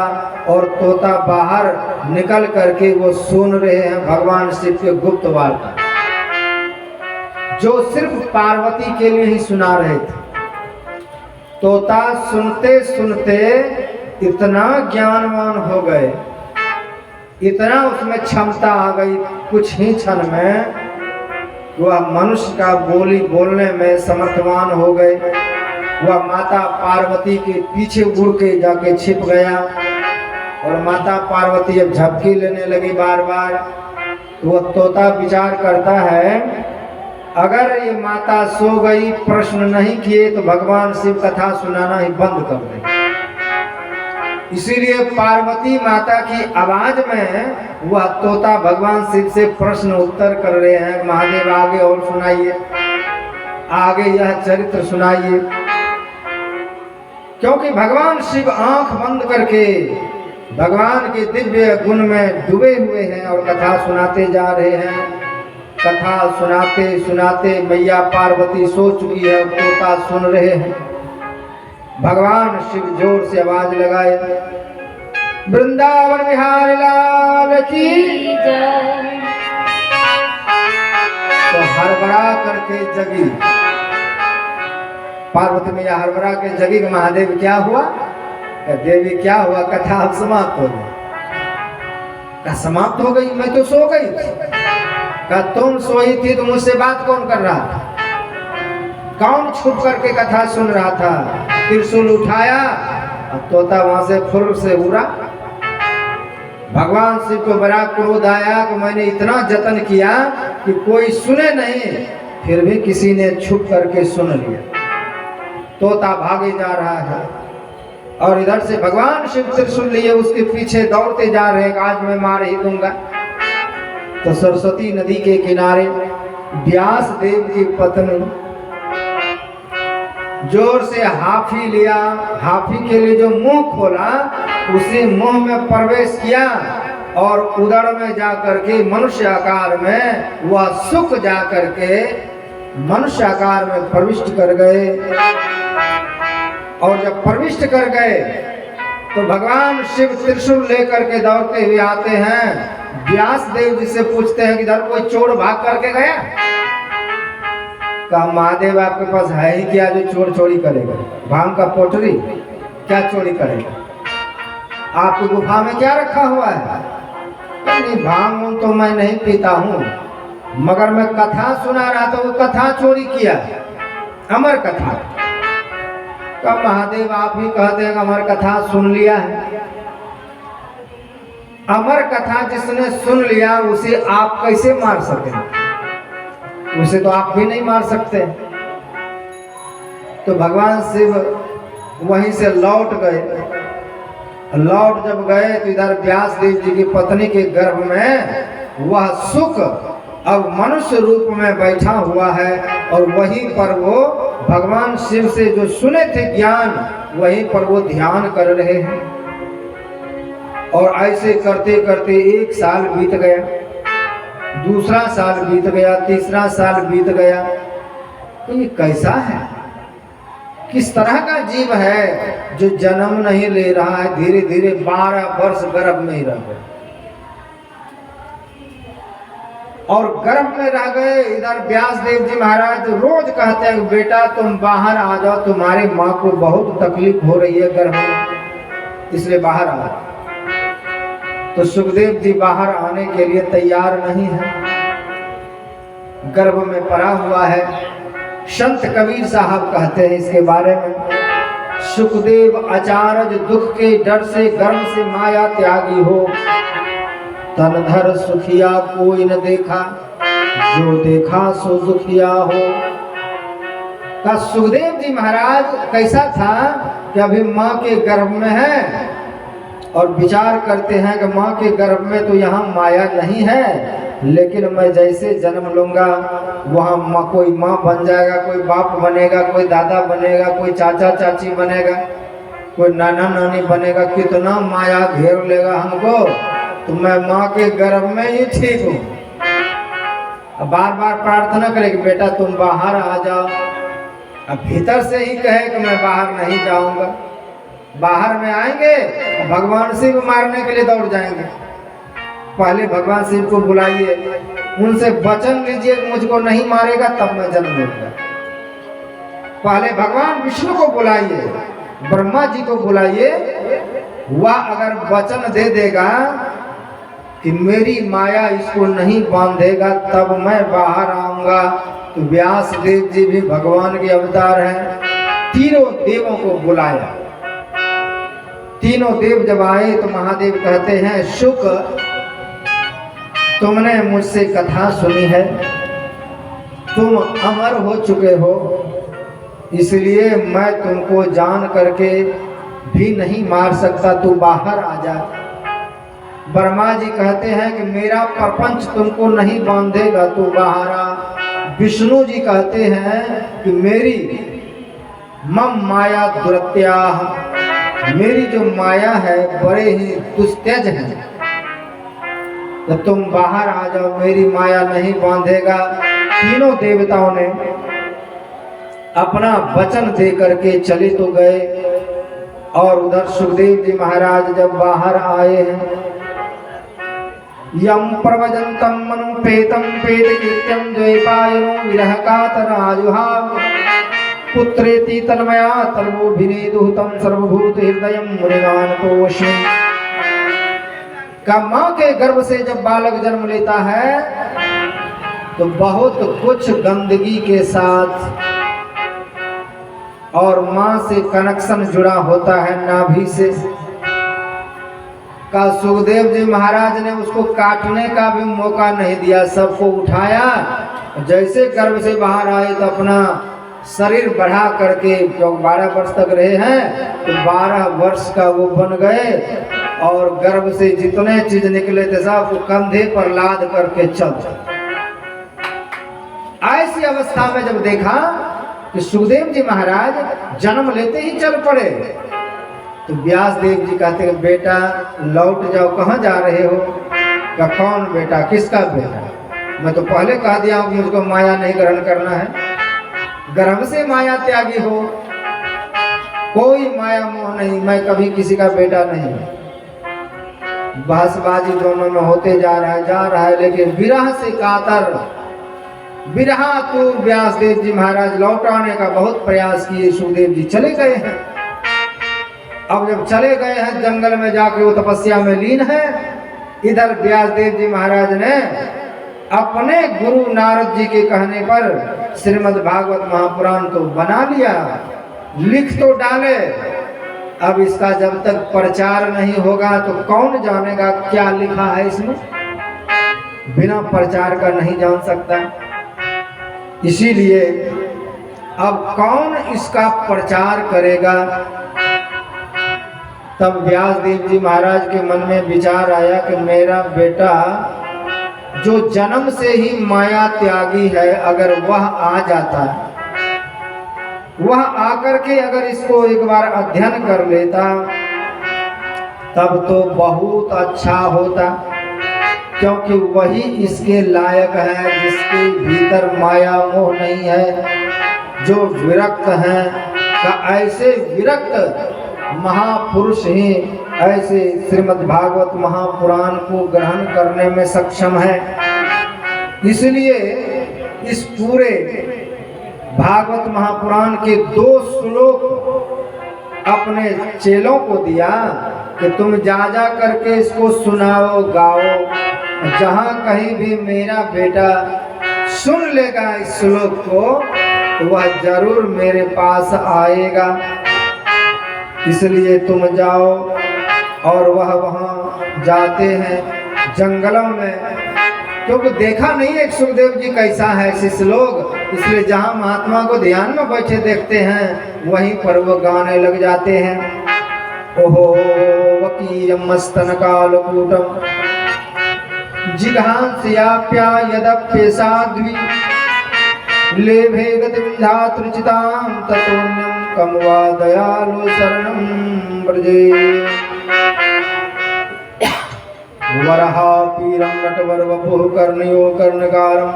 और तोता बाहर निकल करके वो सुन रहे हैं भगवान शिव के गुप्त वार्ता, जो सिर्फ पार्वती के लिए ही सुना रहे थे। तोता सुनते सुनते इतना ज्ञानवान हो गए, इतना उसमें क्षमता आ गई कुछ ही क्षण में, वह मनुष्य का बोली बोलने में समर्थवान हो गए। वह माता पार्वती के पीछे उड़ के जाके छिप गया और माता पार्वती अब झपकी लेने लगी बार बार। तो वह तोता विचार करता है, अगर ये माता सो गई, प्रश्न नहीं किए, तो भगवान शिव कथा सुनाना ही बंद कर दे। इसीलिए पार्वती माता की आवाज में वह तोता भगवान शिव से प्रश्न उत्तर कर रहे हैं। महादेव आगे और सुनाइए, आगे यह चरित्र सुनाइए। क्योंकि भगवान शिव आंख बंद करके भगवान के दिव्य गुण में डूबे हुए हैं और कथा सुनाते जा रहे हैं। कथा सुनाते सुनाते मैया पार्वती सो चुकी है, तोता सुन रहे हैं। भगवान शिव जोर से आवाज लगाए, वृंदावन विहारी लाल की जय। तो हड़बड़ा करके जगी पार्वती मैया, हड़बड़ा के जगी। महादेव क्या हुआ? देवी क्या हुआ? कथा अब समाप्त हो गई। समाप्त हो गई? मैं तो सो गई। का तुम सोई थी तो मुझसे बात कौन कर रहा था? कौन छुप करके कथा सुन रहा था? त्रिशूल उठाया और तोता वहां से फुर से उड़ा। भगवान शिव को बड़ा क्रोध आया कि मैंने इतना जतन किया कि कोई सुने नहीं, फिर भी किसी ने छुप करके सुन लिया। तोता भागे जा रहा है और इधर से भगवान शिव त्रिशूल लिए उसके पीछे दौड़ते जा रहे हैं, आज मैं मार ही दूंगा। तो सरस्वती नदी के किनारे व्यास देव की पत्नी जोर से हाफी लिया। हाफी के लिए जो मुंह खोला, उसी मुंह में प्रवेश किया और उदर में जाकर के मनुष्य आकार में वह सुख जाकर के मनुष्य आकार में प्रविष्ट कर गए। और जब प्रविष्ट कर गए तो भगवान शिव त्रिशूल लेकर के दौड़ते हुए आते हैं। व्यास देव जी से पूछते हैं कि इधर कोई चोर भाग करके गया? कहा, महादेव आपके पास है ही क्या जो चोर चोरी करेगा? भांग का पोटरी क्या चोरी करेगा? आपकी गुफा में क्या रखा हुआ है? नहीं, भांग तो मैं नहीं पीता हूँ, मगर मैं कथा सुना रहा था, वो कथा चोरी किया, अमर कथा। कब महादेव आप ही कहते हैं कि अमर कथा सुन लिया है। अमर कथा जिसने सुन लिया उसे आप कैसे मार सकते? उसे तो आप भी नहीं मार सकते। तो भगवान शिव वहीं से लौट गए। लौट जब गए तो इधर व्यास देव जी की पत्नी के गर्भ में वह सुख अब मनुष्य रूप में बैठा हुआ है और वहीं पर वो भगवान शिव से जो सुने थे ज्ञान, वहीं पर वो ध्यान कर रहे हैं। और ऐसे करते करते 1 साल बीत गया, दूसरा साल बीत गया, तीसरा साल बीत गया। तो ये कैसा है? किस तरह का जीव है जो जन्म नहीं ले रहा है? धीरे धीरे 12 वर्ष गर्भ में ही रह गए और गर्भ में रह गए। इधर व्यास देव जी महाराज रोज कहते हैं बेटा तुम बाहर आ जाओ, तुम्हारी माँ को बहुत तकलीफ हो रही है गर्भ में, इसलिए बाहर आ जाओ। तो सुखदेव जी बाहर आने के लिए तैयार नहीं है, गर्भ में पड़ा हुआ है। संत कबीर साहब कहते हैं इसके बारे में, सुखदेव अचारज दुख के डर से गर्भ से माया त्यागी हो, तनधर सुखिया कोई न देखा, जो देखा सो दुखिया हो। का सुखदेव जी महाराज कैसा था कि अभी माँ के गर्भ में है और विचार करते हैं कि माँ के गर्भ में तो यहाँ माया नहीं है, लेकिन मैं जैसे जन्म लूंगा वहाँ कोई माँ बन जाएगा, कोई बाप बनेगा, कोई दादा बनेगा, कोई चाचा चाची बनेगा, कोई नाना नानी बनेगा, कितना माया घेर लेगा हमको, तो मैं माँ के गर्भ में ही ठीक हूँ। बार बार प्रार्थना करे कि बेटा तुम बाहर आ जाओ। अब भीतर से ही कहे कि मैं बाहर नहीं जाऊंगा। बाहर में आएंगे भगवान शिव मारने के लिए दौड़ जाएंगे। पहले भगवान शिव को बुलाइए, उनसे वचन लीजिए मुझको नहीं मारेगा तब मैं जन्म लूंगा। पहले भगवान विष्णु को बुलाइए, ब्रह्मा जी को बुलाइए वह अगर वचन दे देगा कि मेरी माया इसको नहीं बांधेगा तब मैं बाहर आऊंगा, तो व्यास देव जी भी भगवान के अवतार हैं। तीनों देवों को बुलाया। तीनों देव जब आए तो महादेव कहते हैं, शुक तुमने मुझसे कथा सुनी है, तुम अमर हो चुके हो, इसलिए मैं तुमको जान करके भी नहीं मार सकता, तू बाहर आ जा। ब्रह्मा जी कहते हैं कि मेरा प्रपंच तुमको नहीं बांधेगा, तू बाहर आ। विष्णु जी कहते हैं कि मेरी मम माया दुरत्या, मेरी जो माया है बड़े ही दुस्तेज है, तो तुम बाहर आ जाओ, मेरी माया नहीं बांधेगा। तीनों देवताओं ने अपना वचन दे करके चले तो गए। और उधर सुखदेव जी महाराज जब बाहर आए हैं, यम प्रवजंतम मनुपेतम पेत कृत्यम द्वैपायनो विरह कातराजुहाव पुत्रेति तन्मया तर्वोभिनेदुहतम सर्वभूत हृदयम मुनिगान तोषि। का माँ के गर्भ से जब बालक जन्म लेता है तो बहुत कुछ गंदगी के साथ और माँ से कनेक्शन जुड़ा होता है नाभि से। का सुखदेव जी महाराज ने उसको काटने का भी मौका नहीं दिया, सबको उठाया। जैसे गर्भ से बाहर आए तो अपना शरीर बढ़ा करके, जो 12 वर्ष तक रहे हैं तो 12 वर्ष का वो बन गए। और गर्भ से जितने चीज निकले थे सब कंधे पर लाद करके चल। ऐसी अवस्था में जब देखा कि सुखदेव जी महाराज जन्म लेते ही चल पड़े, तो व्यास देव जी कहते हैं, बेटा लौट जाओ, कहाँ जा रहे हो? का कौन बेटा, किसका बेटा? मैं तो पहले कह दिया हूँ कि मुझको माया नहीं ग्रहण करना है। गर्भ से माया त्यागी हो, कोई माया मोह नहीं, मैं कभी किसी का बेटा नहीं। बहसबाजी दोनों में होते जा रहा है, लेकिन विरह से कातर, विरहा तो व्यास देव जी महाराज लौटाने का बहुत प्रयास किए। सुखदेव जी चले गए हैं। अब जब चले गए हैं जंगल में जाके वो तपस्या में लीन है, इधर व्यास देव जी महाराज ने अपने गुरु नारद जी के कहने पर श्रीमद् भागवत महापुराण तो बना लिया, लिख तो डाले। अब इसका जब तक प्रचार नहीं होगा तो कौन जानेगा क्या लिखा है इसमें? बिना प्रचार का नहीं जान सकता। इसीलिए अब कौन इसका प्रचार करेगा? तब व्यास देव जी महाराज के मन में विचार आया कि मेरा बेटा जो जन्म से ही माया त्यागी है, अगर वह आ जाता, वह आकर के अगर इसको एक बार अध्ययन कर लेता तब तो बहुत अच्छा होता, क्योंकि वही इसके लायक है जिसके भीतर माया मोह नहीं है, जो विरक्त है। का ऐसे विरक्त महापुरुष ही ऐसे श्रीमद् भागवत महापुराण को ग्रहण करने में सक्षम है। इसलिए इस पूरे भागवत महापुराण के 2 श्लोक अपने चेलों को दिया कि तुम जा करके इसको सुनाओ, गाओ। जहाँ कहीं भी मेरा बेटा सुन लेगा इस श्लोक को तो वह जरूर मेरे पास आएगा। इसलिए तुम जाओ। और वह वहाँ जाते हैं जंगलों में, क्योंकि देखा नहीं है सुखदेव जी कैसा है शिष्य लोग, इसलिए जहाँ महात्मा को ध्यान में बैठे देखते हैं वहीं पर वो गाने लग जाते हैं। ओहो वकीयम मस्तन कालकूटम जिघांस्याप्या यदप्येषाद्वि लेभे गतिविधातृचितां ततोऽन्यं कं वा दयालु शरणं व्रजे। वरहापीरं नटवरवपुः कर्णयो कर्णकारं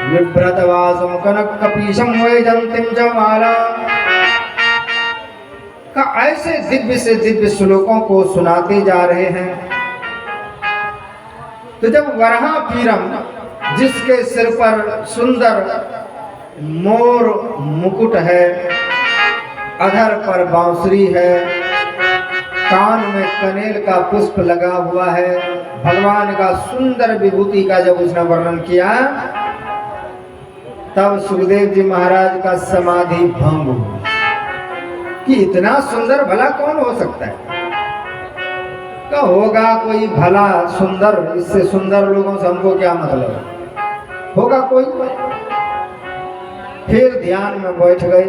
बिभ्रतवासं कनककपीशं वैजयन्तीं च माला। का ऐसे दिव्य से दिव्य श्लोकों को सुनाते जा रहे हैं। तो जब वरहापीरम, जिसके सिर पर सुंदर मोर मुकुट है, अधर पर बांसुरी है, कान में कनेल का पुष्प लगा हुआ है। भगवान का सुंदर विभूति का जब उसने वर्णन किया तब सुखदेव जी महाराज का समाधि भंग हुआ कि इतना सुंदर भला कौन हो सकता है। क्या होगा कोई भला सुंदर, इससे सुंदर लोगों से हमको क्या मतलब, होगा कोई। फिर ध्यान में बैठ गए।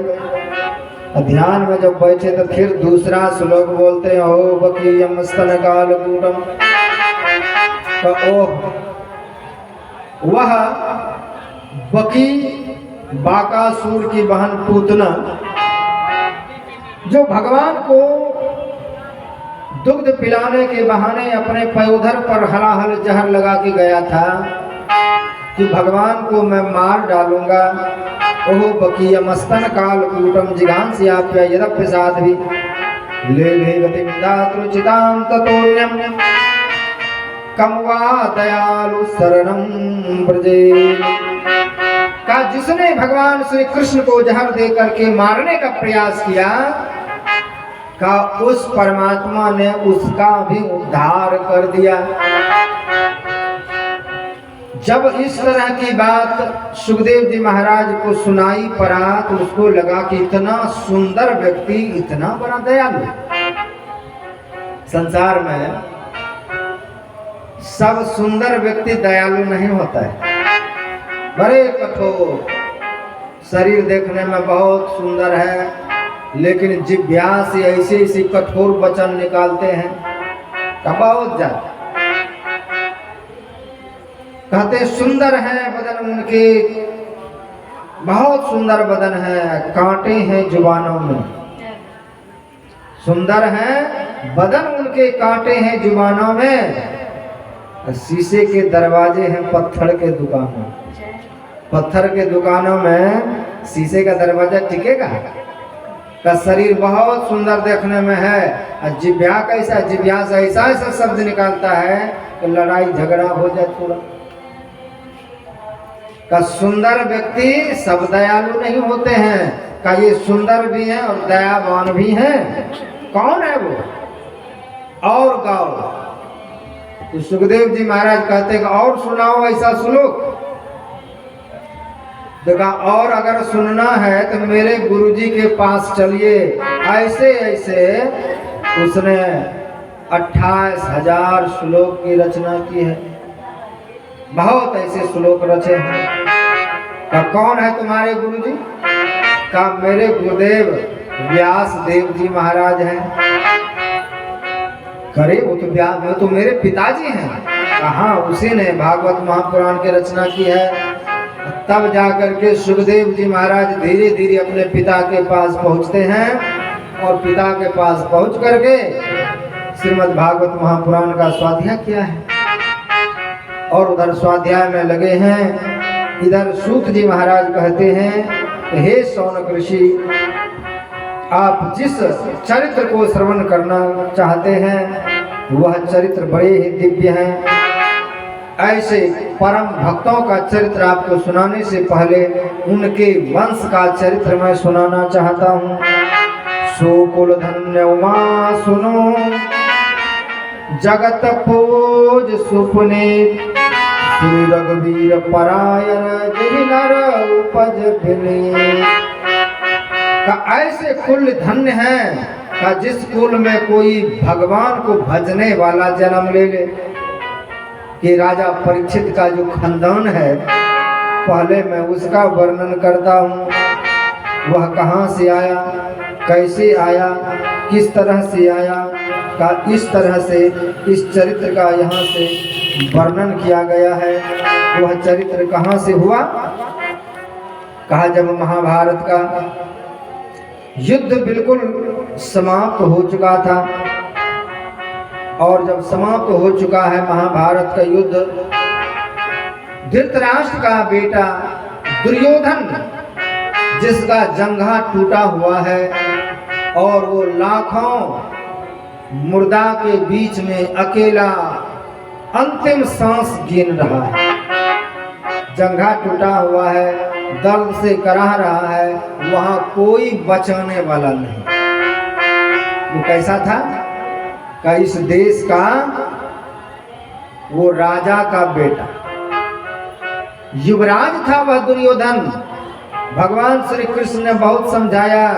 ध्यान में जब बैठे तो फिर दूसरा श्लोक बोलते हैं, ओ बकीयम स्तन कालकूटम, तो ओह वह बकी बाकासुर की बहन पूतना जो भगवान को दुग्ध पिलाने के बहाने अपने पयोधर पर हलाहल जहर लगा के गया था कि भगवान को मैं मार डालूंगा। ओहो बकीयम स्तन कालकूटम जिघांस्याप्य यदप्यसाद भी ले ले गतिम दातृचितां ततोऽन्यं कम वा दयालु शरणं व्रजे। का जिसने भगवान श्री कृष्ण को जहर दे करके मारने का प्रयास किया, का उस परमात्मा ने उसका भी उद्धार कर दिया। जब इस तरह की बात सुखदेव जी महाराज को सुनाई पड़ा तो उसको लगा कि इतना सुंदर व्यक्ति इतना बड़ा दयालु। संसार में सब सुंदर व्यक्ति दयालु नहीं होता है। बड़े कठोर, शरीर देखने में बहुत सुंदर है लेकिन जिह्वा से ऐसे ऐसे कठोर वचन निकालते हैं का बहुत ज्यादा। कहते सुंदर है बदन उनके, बहुत सुंदर बदन है, कांटे हैं जुबानों में। सुंदर है बदन उनके, कांटे हैं जुबानों में। शीशे के दरवाजे हैं पत्थर के दुकानों। पत्थर के दुकानों में शीशे का दरवाजा टिकेगा? का शरीर बहुत सुंदर देखने में है और जिह्वा कैसा, जिह्वा से ऐसा ऐसा शब्द निकालता है कि लड़ाई झगड़ा हो जाए पूरा। का सुंदर व्यक्ति सब दयालु नहीं होते हैं, का ये सुंदर भी हैं और दयावान भी हैं। कौन है वो? और गाओ। तो सुखदेव जी महाराज कहते हैं और सुनाओ ऐसा श्लोक। देखा और अगर सुनना है तो मेरे गुरुजी के पास चलिए। ऐसे ऐसे उसने 28,000 श्लोक की रचना की है। बहुत ऐसे श्लोक रचे हैं। का कौन है तुम्हारे गुरुजी? का मेरे गुरुदेव व्यास देव जी महाराज हैं। करे वो तो मेरे पिताजी हैं। कहाँ उसी ने भागवत महापुराण की रचना की है। तब जाकर के सुखदेव जी महाराज धीरे धीरे अपने पिता के पास पहुंचते हैं और पिता के पास पहुंच करके श्रीमद् भागवत महापुराण का स्वाध्याय किया है और उधर स्वाध्याय में लगे हैं। इधर सूत जी महाराज कहते हैं, हे शौनक ऋषि, आप जिस चरित्र को श्रवण करना चाहते हैं वह चरित्र बड़े ही दिव्य हैं। ऐसे परम भक्तों का चरित्र आपको सुनाने से पहले उनके वंश का चरित्र मैं सुनाना चाहता हूँ। सो कुल धन्य उमा सुनो, जगत खोज सुपने, श्री रघुवीर परायण जिहि नर उपज बिने। का ऐसे कुल धन्य हैं का जिस कुल में कोई भगवान को भजने वाला जन्म ले ले। कि राजा परीक्षित का जो खानदान है पहले मैं उसका वर्णन करता हूँ। वह कहाँ से आया, कैसे आया, किस तरह से आया, का इस तरह से इस चरित्र का यहाँ से वर्णन किया गया है। वह चरित्र कहाँ से हुआ? कहा जब महाभारत का युद्ध बिल्कुल समाप्त हो चुका था और जब समाप्त हो चुका है महाभारत का युद्ध, धृतराष्ट्र का बेटा दुर्योधन जिसका जंघा टूटा हुआ है और वो लाखों मुर्दा के बीच में अकेला अंतिम सांस गिन रहा है। जंघा टूटा हुआ है, दर्द से कराह रहा है, वहां कोई बचाने वाला नहीं। वो कैसा था? का इस देश का वो राजा का बेटा युवराज था वह दुर्योधन। भगवान श्री कृष्ण ने बहुत समझाया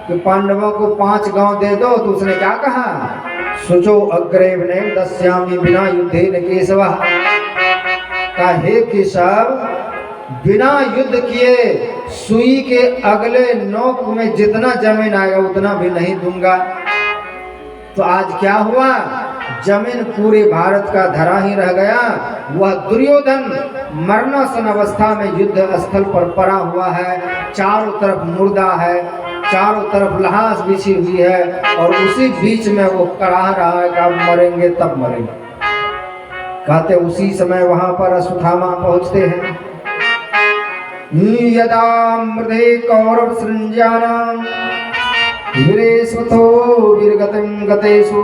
कि पांडवों को 5 गांव दे दो, तो उसने क्या कहा, सुचो अग्रे विनय दस्यामी बिना युद्धे न केशवा, का हे केशव बिना युद्ध किए सुई के अगले नोक में जितना जमीन आएगा उतना भी नहीं दूंगा। तो आज क्या हुआ, जमीन पूरे भारत का धरा ही रह गया। वह दुर्योधन मरणासन अवस्था में युद्ध स्थल पर पड़ा हुआ है, चारों तरफ मुर्दा है, चारों तरफ लाश बिछी हुई है, और उसी बीच में वो कराह रहा है कि अब मरेंगे तब मरेंगे। कहते उसी समय वहां पर अश्वत्थामा पहुंचते हैं। यदा मृदे कौरव सृंजानां वीरेश्वतो वीरगतिं गतेषु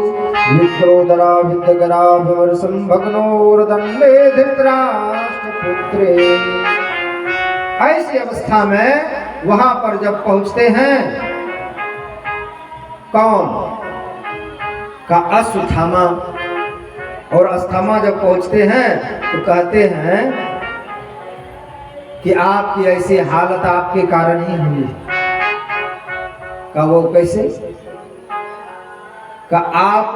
विक्रोदरा विद्यगराभिवर्षं भग्नोर्दण्डे धृतराष्ट्रपुत्रे। ऐसी अवस्था में वहां पर जब पहुंचते हैं, कौन का अश्वत्थामा, और अश्वत्थामा जब पहुंचते हैं तो कहते हैं कि आपकी ऐसी हालत आपके कारण ही हुई। का वो कैसे, का आप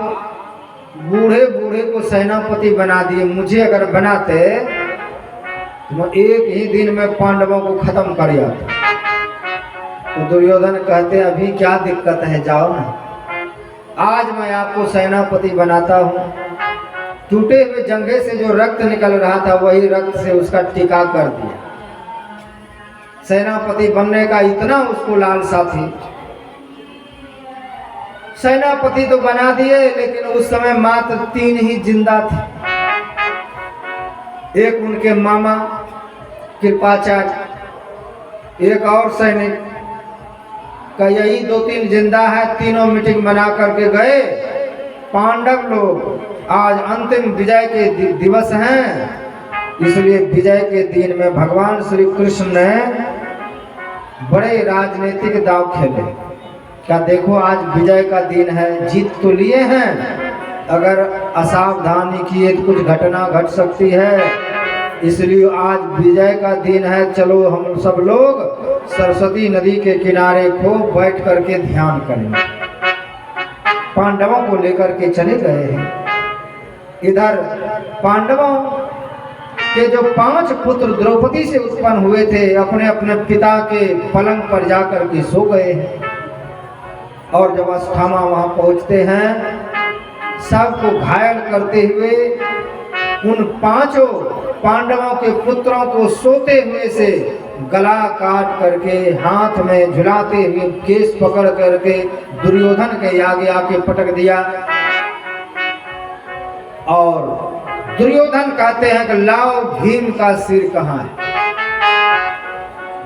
बूढ़े बूढ़े को सेनापति बना दिए, मुझे अगर बनाते तो मैं एक ही दिन में पांडवों को खत्म कर जाता। तो दुर्योधन कहते अभी क्या दिक्कत है, जाओ ना, आज मैं आपको सेनापति बनाता हूं। टूटे हुए जंघे से जो रक्त निकल रहा था वही रक्त से उसका टीका कर दिया। सेनापति बनने का इतना उसको लालसा थी। सेनापति तो बना दिए, लेकिन उस समय मात्र 3 ही जिंदा थे। एक उनके मामा कृपाचार्य, एक और सैनिक का, यही 2-3 जिंदा है। तीनों मीटिंग बना करके गए। पांडव लोग आज अंतिम विजय के दिवस हैं, इसलिए विजय के दिन में भगवान श्री कृष्ण ने बड़े राजनीतिक दांव खेले। क्या देखो आज विजय का दिन है, जीत तो लिए हैं, अगर असावधानी किए तो कुछ घटना घट सकती है, इसलिए आज विजय का दिन है। चलो हम सब लोग सरस्वती नदी के किनारे खूब बैठ करके ध्यान करें। पांडवों को लेकर के चले गए हैं। इधर पांडवों के जो 5 पुत्र द्रौपदी से उत्पन्न हुए थे, अपने अपने पिता के पलंग पर जाकर के सो गए हैं। और जब अश्वत्थामा वहां पहुंचते हैं, सबको घायल करते हुए उन 5 पांडवों के पुत्रों को सोते हुए से गला काट करके हाथ में झुलाते हुए केस पकड़ करके दुर्योधन के आगे आके पटक दिया। और दुर्योधन कहते हैं कि लाओ भीम का सिर कहाँ है।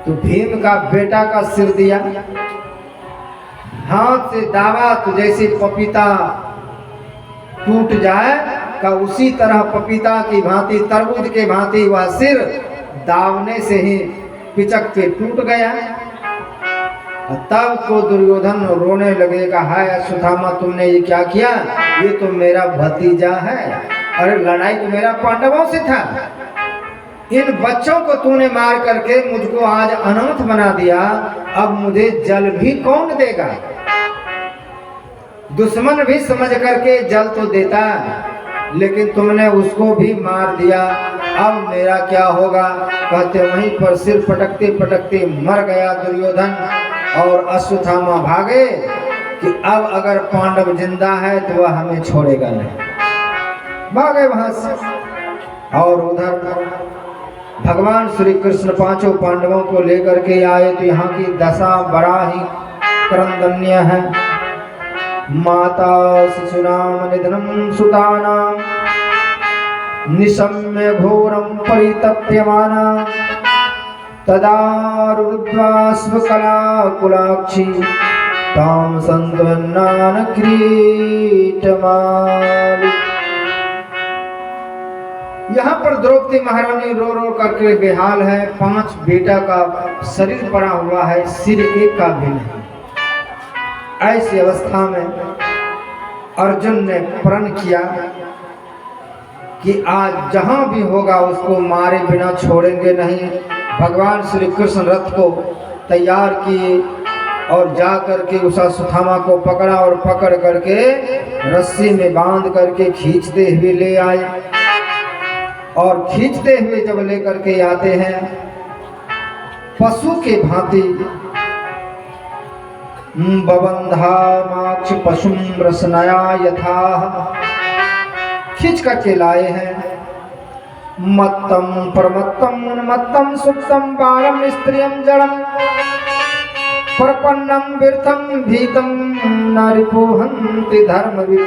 तो भीम का बेटा का सिर दिया, हाथ से दावा तो जैसे पपीता टूट जाए का उसी तरह पपीता की भांति, तरबूज के भांति वह सिर दावने से ही पिचक के टूट गया। तब तो दुर्योधन रोने लगेगा, हाय अश्वत्थामा तुमने ये क्या किया, ये तो मेरा भतीजा है, अरे लड़ाई तो मेरा पांडवों से था, इन बच्चों को तूने मार करके मुझको आज अनाथ बना दिया, अब मुझे जल भी कौन देगा। दुश्मन भी समझ करके जल तो देता, लेकिन तुमने उसको भी मार दिया, अब मेरा क्या होगा। कहते वहीं पर सिर पटकते पटकते मर गया दुर्योधन। और अश्वत्थामा भागे कि अब अगर पांडव जिंदा है तो वह हमें छोड़ेगा नहीं, भागे वहां से। और उधर भगवान श्री कृष्ण 5 पांडवों को लेकर के आए तो यहाँ की दशा बड़ा ही क्रंदनीय है। माता शिशुनाम निधनम सुतानाम निशम्य घोरम परितप्यमाना तदा रुद्वा स्वकलाकुलाक्षी ताम संतवन्नान किरीटमाली। यहाँ पर द्रौपदी महारानी रो रो करके बेहाल है। 5 बेटा का शरीर पड़ा हुआ है, सिर एक का भी नहीं। ऐसी अवस्था में अर्जुन ने प्रण किया कि आज जहां भी होगा उसको मारे बिना छोड़ेंगे नहीं। भगवान श्री कृष्ण रथ को तैयार किए और जा करके उस अश्वत्थामा को पकड़ा और पकड़ करके रस्सी में बांध करके खींचते हुए ले आए। और खींचते हुए जब लेकर के आते हैं पशु के भांति बबंधामाक्ष पशुम रसनया यथा खींच करके लाए हैं। मत्तम परमत्तम उन्मत्तम सुप्तम पारम स्त्रियम जड़म प्रपन्नम व्यर्थम भीतम नारिपोहन्ति धर्मविद।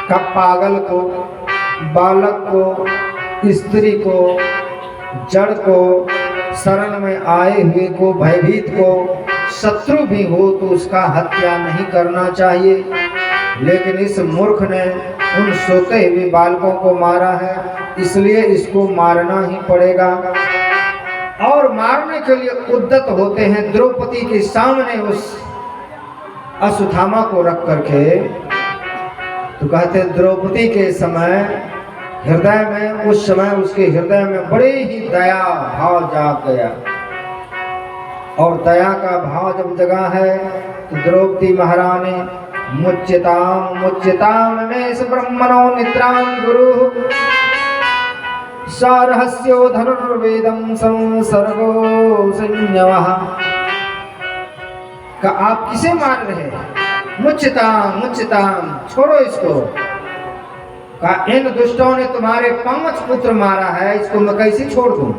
का पागल को, बालक को, स्त्री को, जड़ को, शरण में आए हुए को, भयभीत को, शत्रु भी हो तो उसका हत्या नहीं करना चाहिए। लेकिन इस मूर्ख ने उन सोते हुए बालकों को मारा है, इसलिए इसको मारना ही पड़ेगा। और मारने के लिए उद्यत होते हैं। द्रौपदी के सामने उस अश्वत्थामा को रख करके तो कहते द्रौपदी के समय हृदय में, उस समय उसके हृदय में बड़े ही दया भाव जाग गया। और दया का भाव जब जगा है तो द्रौपदी महारानी मुच्यताम मुच्यताम में ब्रह्मणो निद्रां गुरु सारहस्यो धनुर्वेदम संसर्गो संयमः। का आप किसे मार रहे हैं? मुच्यताम मुच्यताम, छोड़ो इसको। का इन दुष्टों ने तुम्हारे 5 पुत्र मारा है, इसको मैं कैसे छोड़ दूं?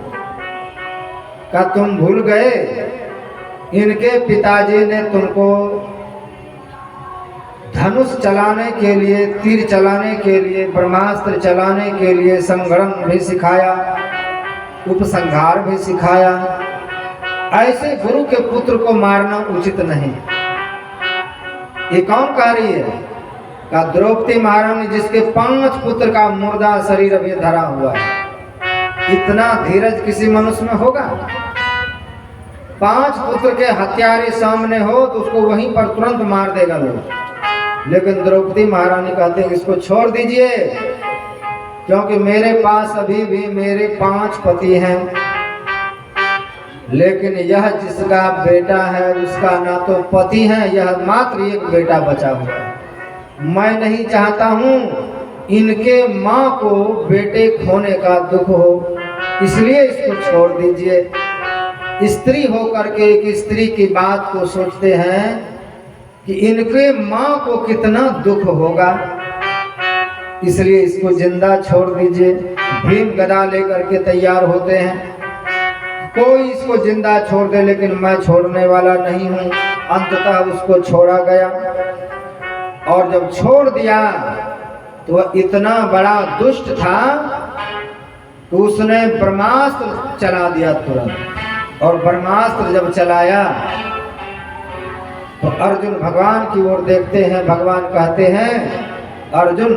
का तुम भूल गए इनके पिताजी ने तुमको धनुष चलाने के लिए, तीर चलाने के लिए, ब्रह्मास्त्र चलाने के लिए संग्राम भी सिखाया, उपसंहार भी सिखाया। ऐसे गुरु के पुत्र को मारना उचित नहीं। ये कौन कार्य है? का द्रौपदी महारानी जिसके 5 पुत्र का मुर्दा शरीर अभी धरा हुआ है। इतना धीरज किसी मनुष्य में होगा? 5 पुत्र के हत्यारे सामने हो तो उसको वहीं पर तुरंत मार देगा लोग। लेकिन द्रौपदी महारानी कहते हैं इसको छोड़ दीजिए, क्योंकि मेरे पास अभी भी मेरे 5 पति हैं, लेकिन यह जिसका बेटा है उसका ना तो पति है, यह मात्र एक बेटा बचा हुआ है। मैं नहीं चाहता हूं इनके माँ को बेटे खोने का दुख हो, इसलिए इसको छोड़ दीजिए। स्त्री होकर के एक स्त्री की बात को सोचते हैं कि इनके माँ को कितना दुख होगा, इसलिए इसको जिंदा छोड़ दीजिए। भीम गदा लेकर के तैयार होते हैं, कोई इसको जिंदा छोड़ दे, लेकिन मैं छोड़ने वाला नहीं हूं। अंततः उसको छोड़ा गया। और जब छोड़ दिया तो वह इतना बड़ा दुष्ट था तो उसने ब्रह्मास्त्र चला दिया तुरंत। और ब्रह्मास्त्र जब चलाया तो अर्जुन भगवान की ओर देखते हैं। भगवान कहते हैं अर्जुन